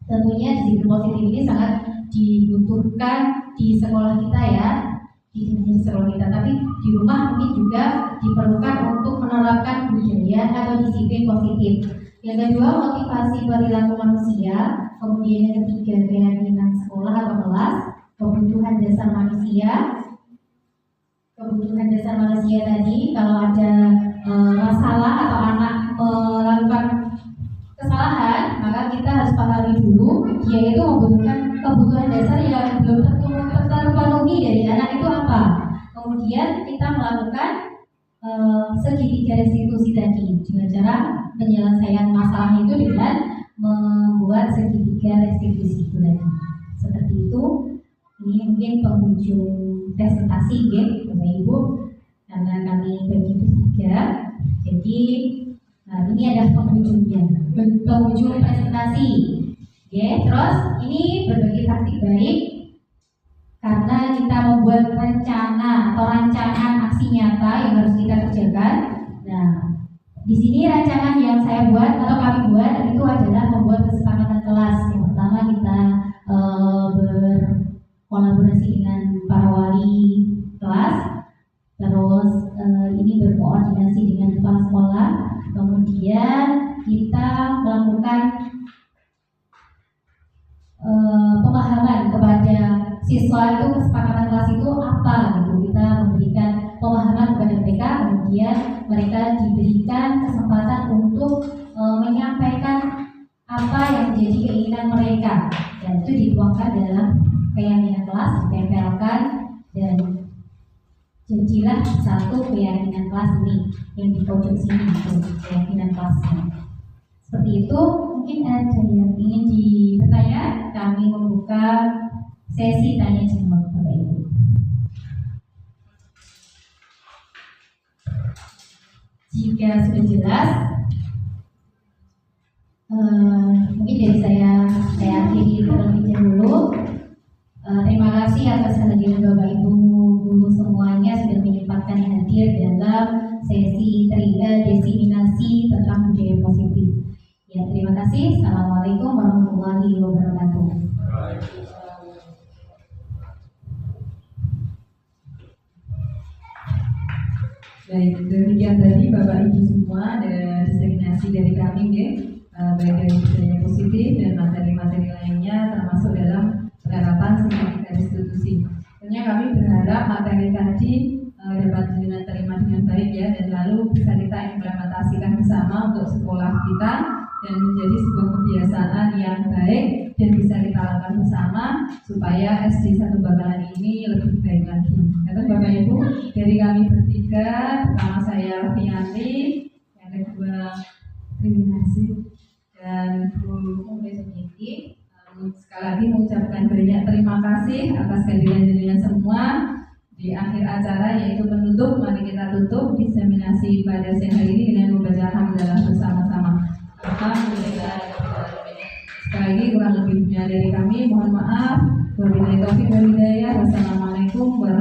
Tentunya disiplin positif ini sangat dibutuhkan di sekolah kita ya, di sekolah kita, tapi di rumah mungkin juga diperlukan untuk menerapkan budaya atau disiplin positif. Yang kedua, motivasi perilaku manusia. Kemudian yang ketiga, keyakinan sekolah atau kelas. Kebutuhan dasar manusia. Kebutuhan dasar manusia tadi, kalau ada masalah atau anak melakukan kesalahan, maka kita harus pahami dulu dia itu membutuhkan kebutuhan dasar yang belum terpenuhi dari anak itu apa. Kemudian kita melakukan segitiga restitusi tadi dengan cara penyelesaian masalah itu dengan membuat segitiga restitusi itu tadi. Seperti itu. Ini mungkin penghujung presentasi ya Bapak Ibu, karena kami bagi bertiga. Jadi ini adalah penghujungnya, penghujung presentasi. Ya, terus ini berbagi praktik baik karena kita membuat rencana atau rancangan aksi nyata yang harus kita kerjakan. Nah, di sini rancangan yang saya buat atau kami buat itu adalah membuat kesepakatan kelas. Yang pertama kita berkolaborasi dengan para wali kelas, terus ini berkoordinasi dengan kepala sekolah, kemudian kita melakukan pemahaman kepada siswa itu kesepakatan kelas itu apa gitu. Kita memberikan pemahaman kepada mereka, kemudian mereka diberikan kesempatan untuk menyampaikan apa yang menjadi keinginan mereka, dan itu dituangkan dalam keyakinan kelas, ditempelkan, dan jadilah satu keyakinan kelas ini yang di pojok sini itu keyakinan kelasnya. Seperti itu. Mungkin ada yang ingin bertanya, kami membuka sesi tanya jawab Bapak Ibu. Jika sudah jelas, mungkin dari saya akhiri terlebih dahulu. Terima kasih atas kehadiran Bapak Ibu guru semuanya sudah menyempatkan hadir dalam sesi desiminasi tentang budaya positif. Ya, terima kasih. Assalamualaikum warahmatullahi wabarakatuh. Baik, demikian tadi Bapak Ibu semua ada diseminasi dari kami ya, baik dari budaya positif dan materi-materi lainnya termasuk dalam penerapan sistematika restitusi. Tentunya kami berharap materi tadi dapat diterima dengan baik ya, dan lalu bisa kita implementasikan bersama untuk sekolah kita dan menjadi sebuah kebiasaan yang baik dan bisa kita lakukan bersama supaya SD 1 Bakalan ini lebih baik lagi. Kata Bapak Ibu, dari kami bertiga, pertama saya Fianti, yang kedua Trinasi, dan Bu Sumiati. Sekali lagi mengucapkan banyak terima kasih atas kehadiran jenengan semua. Di akhir acara yaitu penutup, mari kita tutup diseminasi pada siang hari ini dengan membaca hamdalah bersama-sama. Alhamdulillah. Sekali lagi kurang lebihnya dari kami mohon maaf. Wabillahi taufiq wal hidayah. Wassalamualaikum warahmatullahi wabarakatuh.